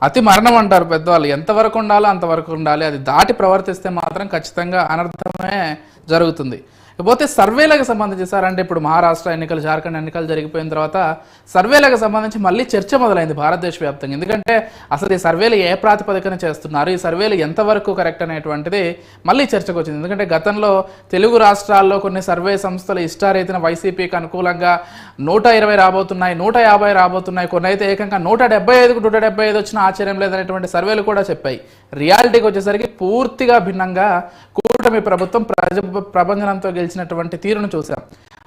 అతి మరణం అంటారు పెద్దవాళ్ళు. ఎంతవరకు ఉండాలో అంతవరకు ఉండాలి. అది దాటి ప్రవర్తిస్తే మాత్రం ఖచ్చితంగా అనర్థమే జరుగుతుంది. ఇకపోతే సర్వేలకు సంబంధించి సార్, అంటే ఇప్పుడు మహారాష్ట్ర ఎన్నికలు, జార్ఖండ్ ఎన్నికలు జరిగిపోయిన తర్వాత సర్వేలకు సంబంధించి మళ్ళీ చర్చ మొదలైంది భారతదేశ వ్యాప్తంగా. ఎందుకంటే అసలు ఈ సర్వేలు ఏ ప్రాతిపదికన చేస్తున్నారు, ఈ సర్వేలు ఎంతవరకు కరెక్ట్ అనేటువంటిది మళ్ళీ చర్చకు వచ్చింది. ఎందుకంటే గతంలో తెలుగు రాష్ట్రాల్లో కొన్ని సర్వే సంస్థలు ఇష్టారీతిన వైసీపీకి అనుకూలంగా 120 రాబోతున్నాయి, 150 రాబోతున్నాయి, కొన్ని అయితే ఏకంగా 175కు 175 వచ్చిన ఆశ్చర్యం లేదనేటువంటి సర్వేలు కూడా చెప్పాయి. రియాలిటీకి వచ్చేసరికి పూర్తిగా భిన్నంగా కూటమి ప్రభుత్వం ప్రపంచంతో గెలిచినటువంటి తీరును చూసాం.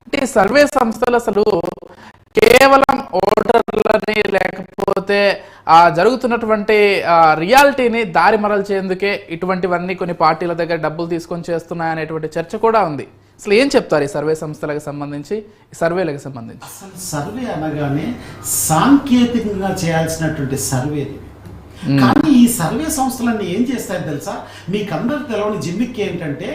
అంటే ఈ సర్వే సంస్థలు అసలు కేవలం ఓటర్లని లేకపోతే జరుగుతున్నటువంటి రియాలిటీని దారి మరల్చేందుకే ఇటువంటివన్నీ కొన్ని పార్టీల దగ్గర డబ్బులు తీసుకొని చేస్తున్నాయనేటువంటి చర్చ కూడా ఉంది. అసలు ఏం చెప్తారు ఈ సర్వే సంస్థలకు సంబంధించి, ఈ సర్వేలకు సంబంధించి? అసలు సర్వే అనగానే సాంకేతికంగా చేయాల్సినటువంటి సర్వే, కానీ ఈ సర్వే సంస్థలన్నీ ఏం చేస్తాయో తెలుసా? మీకు అందరూ తెలవని జిమ్మిక్కి ఏంటంటే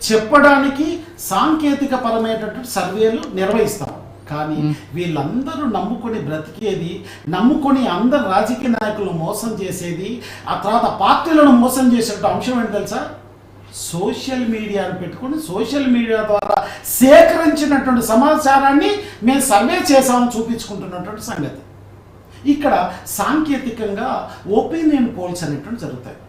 చెప్పడానికి సాంకేతిక పరమైనటువంటి సర్వేలు నిర్వహిస్తారు, కానీ వీళ్ళందరూ నమ్ముకొని బ్రతికేది, నమ్ముకొని అందరు రాజకీయ నాయకులను మోసం చేసేది, ఆ తర్వాత పార్టీలను మోసం చేసేట అంశం ఏంటి తెలుసా? సోషల్ మీడియాను పెట్టుకుని సోషల్ మీడియా ద్వారా సేకరించినటువంటి సమాచారాన్ని మేము సర్వే చేసామని చూపించుకుంటున్నటువంటి సంగతి. ఇక్కడ సాంకేతికంగా ఒపీనియన్ పోల్స్ అనేటువంటి జరుగుతాయి.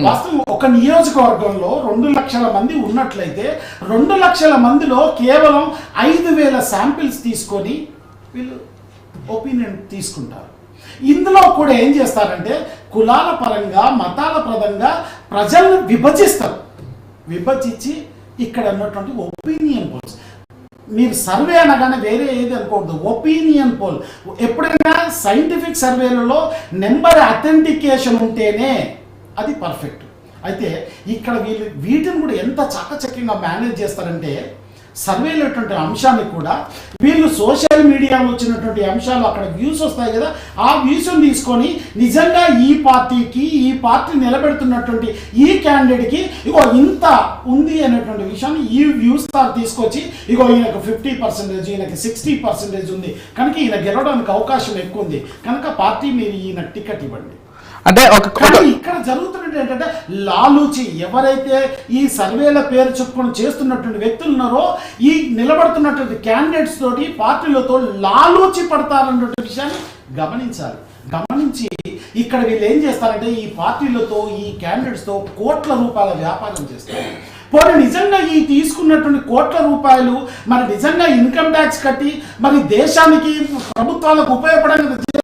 వాస్తవం ఒక నియోజకవర్గంలో 2 లక్షల మంది ఉన్నట్లయితే 2 లక్షల మందిలో కేవలం 5,000 శాంపిల్స్ తీసుకొని వీళ్ళు ఒపీనియన్ తీసుకుంటారు. ఇందులో కూడా ఏం చేస్తారంటే కులాల పరంగా మతాల పరంగా ప్రజలను విభజిస్తారు. విభజించి ఇక్కడ ఉన్నటువంటి ఒపీనియన్ పోల్స్, మీరు సర్వే అనగానే వేరే ఏది అనుకోవద్దు, ఒపీనియన్ పోల్. ఎప్పుడైనా సైంటిఫిక్ సర్వేలలో నెంబర్ అథెంటికేషన్ ఉంటేనే అది పర్ఫెక్ట్. అయితే ఇక్కడ వీటిని కూడా ఎంత చాకచక్యంగా మేనేజ్ చేస్తారంటే సర్వేలో అంశాన్ని కూడా వీళ్ళు సోషల్ మీడియాలో వచ్చినటువంటి అంశాలు అక్కడ వ్యూస్ వస్తాయి కదా, ఆ వ్యూస్ని తీసుకొని నిజంగా ఈ పార్టీ నిలబెడుతున్నటువంటి ఈ క్యాండిడేట్కి ఇగో ఇంత ఉంది అనేటువంటి విషయాన్ని ఈ వ్యూస్ తీసుకొచ్చి ఇగో ఈయనకు 50%, ఈయనకి 60% ఉంది కనుక ఈయన గెలవడానికి అవకాశం ఎక్కువ ఉంది కనుక పార్టీ మీరు ఈయన టికెట్ ఇవ్వండి. అంటే ఇక్కడ జరుగుతున్నది ఏంటంటే లాలూచి, ఎవరైతే ఈ సర్వేల పేరు చెప్పుకొని చేస్తున్నటువంటి వ్యక్తులు ఉన్నారో ఈ నిలబడుతున్నటువంటి క్యాండిడేట్స్ తోటి పార్టీలతో లాలూచి పడతారన్నటువంటి విషయాన్ని గమనించాలి. గమనించి ఇక్కడ వీళ్ళు ఏం చేస్తారంటే ఈ పార్టీలతో ఈ క్యాండిడేట్స్తో కోట్ల రూపాయల వ్యాపారం చేస్తారు. పోనీ నిజంగా ఈ తీసుకున్నటువంటి కోట్ల రూపాయలు మరి నిజంగా ఇన్కమ్ ట్యాక్స్ కట్టి మరి దేశానికి ప్రభుత్వాలకు ఉపయోగపడేది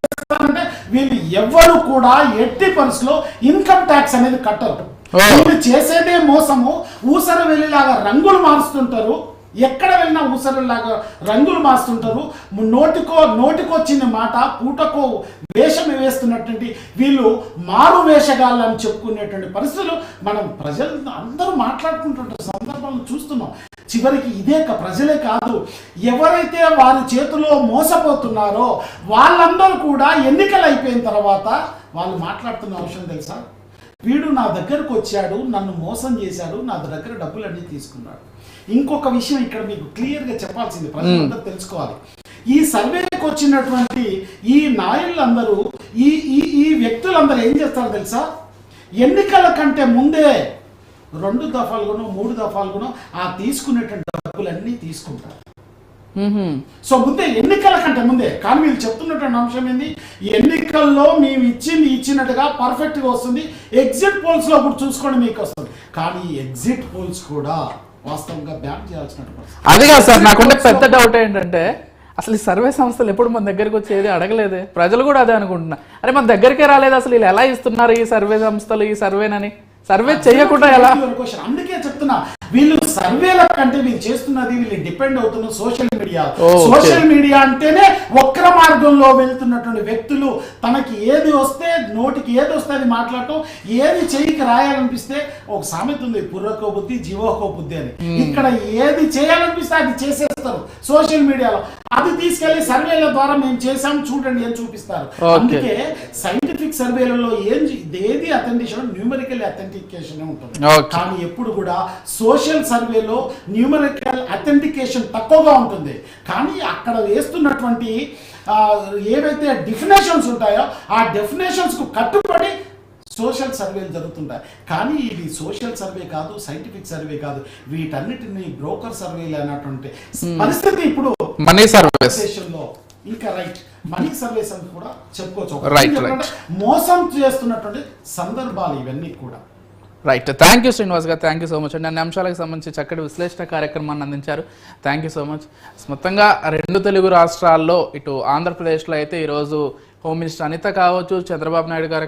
అంటే వీళ్ళు ఎవ్వరు కూడా ఎట్టి పరిస్థితిలో ఇన్కమ్ ట్యాక్స్ అనేది కట్టరు. వీళ్ళు చేసేదే మోసము. ఊసర వెళ్ళేలాగా రంగులు మారుస్తుంటారు, ఎక్కడ వెళ్ళినా ఊసరలాగా రంగులు మార్చుతుంటారు. నోటికొచ్చిన మాట పూటకో వేషం వేస్తున్నటువంటి వీళ్ళు మారు వేషగాళ్ళు అని చెప్పుకునేటువంటి పరిస్థితులు మనం ప్రజలు అందరూ మాట్లాడుకుంటున్న సందర్భాలను చూస్తున్నాం. చివరికి ఇదే ప్రజలే కాదు, ఎవరైతే వారి చేతిలో మోసపోతున్నారో వాళ్ళందరూ కూడా ఎన్నికలు అయిపోయిన తర్వాత వాళ్ళు మాట్లాడుతున్న అంశం తెలుసా? వీడు నా దగ్గరకు వచ్చాడు, నన్ను మోసం చేశాడు, నా దగ్గర డబ్బులన్నీ తీసుకున్నాడు. ఇంకొక విషయం ఇక్కడ మీకు క్లియర్గా చెప్పాల్సింది, ప్రజలందరూ తెలుసుకోవాలి. ఈ సర్వేకి వచ్చినటువంటి ఈ నాయకులందరూ ఈ వ్యక్తులందరూ ఏం చేస్తారో తెలుసా? ఎన్నికల కంటే ముందే 2 దఫాలుగానో 3 దఫాలుగానో ఆ తీసుకునేటువంటి డబ్బులన్నీ తీసుకుంటారు. సో ముందే ఎన్నికల కంటే ముందే. కానీ వీళ్ళు చెప్తున్నటువంటి అంశం ఏంది? ఎన్నికల్లో మేము ఇచ్చినట్టుగా పర్ఫెక్ట్గా వస్తుంది, ఎగ్జిట్ పోల్స్ లో కూడా చూసుకోండి మీకు వస్తుంది. కానీ ఎగ్జిట్ పోల్స్ కూడా వాస్తవంగా బ్యాన్ చేయాల్సినటువంటి. అది కాదు సార్, నాకుండే పెద్ద డౌట్ ఏంటంటే అసలు ఈ సర్వే సంస్థలు ఎప్పుడు మన దగ్గరికి వచ్చేది అడగలేదే. ప్రజలు కూడా అదే అనుకుంటున్నారు, అరే మన దగ్గరికే రాలేదు, అసలు వీళ్ళు ఎలా ఇస్తున్నారు ఈ సర్వే సంస్థలు ఈ సర్వేనని. సర్వే చేయకుండా ఎలా? అందుకే చెప్తున్నా, వీళ్ళు సర్వేల కంటే వీళ్ళు చేస్తున్నది, వీళ్ళు డిపెండ్ అవుతున్న సోషల్ మీడియా. సోషల్ మీడియా అంటేనే వక్ర మార్గంలో వెళ్తున్నటువంటి వ్యక్తులు తనకి ఏది వస్తే నోటికి ఏది వస్తే అది మాట్లాడటం, ఏది చెయ్యికి రాయాలనిపిస్తే ఒక సామెత ఉంది, పుర్రకో బుద్ధి జీవోకో బుద్ధి అని. ఇక్కడ ఏది చేయాలనిపిస్తే అది చేసేస్తారు సోషల్ మీడియాలో. అది తీసుకెళ్లి సర్వేల ద్వారా మేము చేసాం చూడండి అని చూపిస్తారు. అందుకే సైంటిఫిక్ సర్వేలలో ఏది అథెంటికేషన్, న్యూమరికల్ అథెంటికేషన్ ఉంటుంది. కానీ ఎప్పుడు కూడా సోషల్ సర్వేలో న్యూమరికల్ అథెంటికేషన్ తక్కువగా ఉంటుంది. కానీ అక్కడ వేస్తున్నటువంటి ఏవైతే డెఫినేషన్స్ ఉంటాయో ఆ డెఫినేషన్స్ కు కట్టుబడి సోషల్ సర్వేలు జరుగుతుంటాయి. కానీ ఇది సోషల్ సర్వే కాదు, సైంటిఫిక్ సర్వే కాదు, వీటన్నిటిని బ్రోకర్ సర్వేలు అన్నటువంటి పరిస్థితి ఇప్పుడు మనీ సర్వేస్ లో ఇంకా మనీ సర్వేస్ అని కూడా చెప్పుకోవచ్చు. మోసం చేస్తున్నటువంటి సందర్భాలు ఇవన్నీ కూడా. రైట్, థ్యాంక్ యూ శ్రీనివాస్ గారు, థ్యాంక్ యూ సో మచ్ అండి. అన్ని అంశాలకు సంబంధించి చక్కటి విశ్లేషణ కార్యక్రమాన్ని అందించారు. Thank you so much. మొత్తంగా 2 తెలుగు రాష్ట్రాల్లో ఇటు ఆంధ్రప్రదేశ్లో అయితే ఈరోజు హోమ్ మినిస్టర్ అనిత కావచ్చు, చంద్రబాబు నాయుడు గారు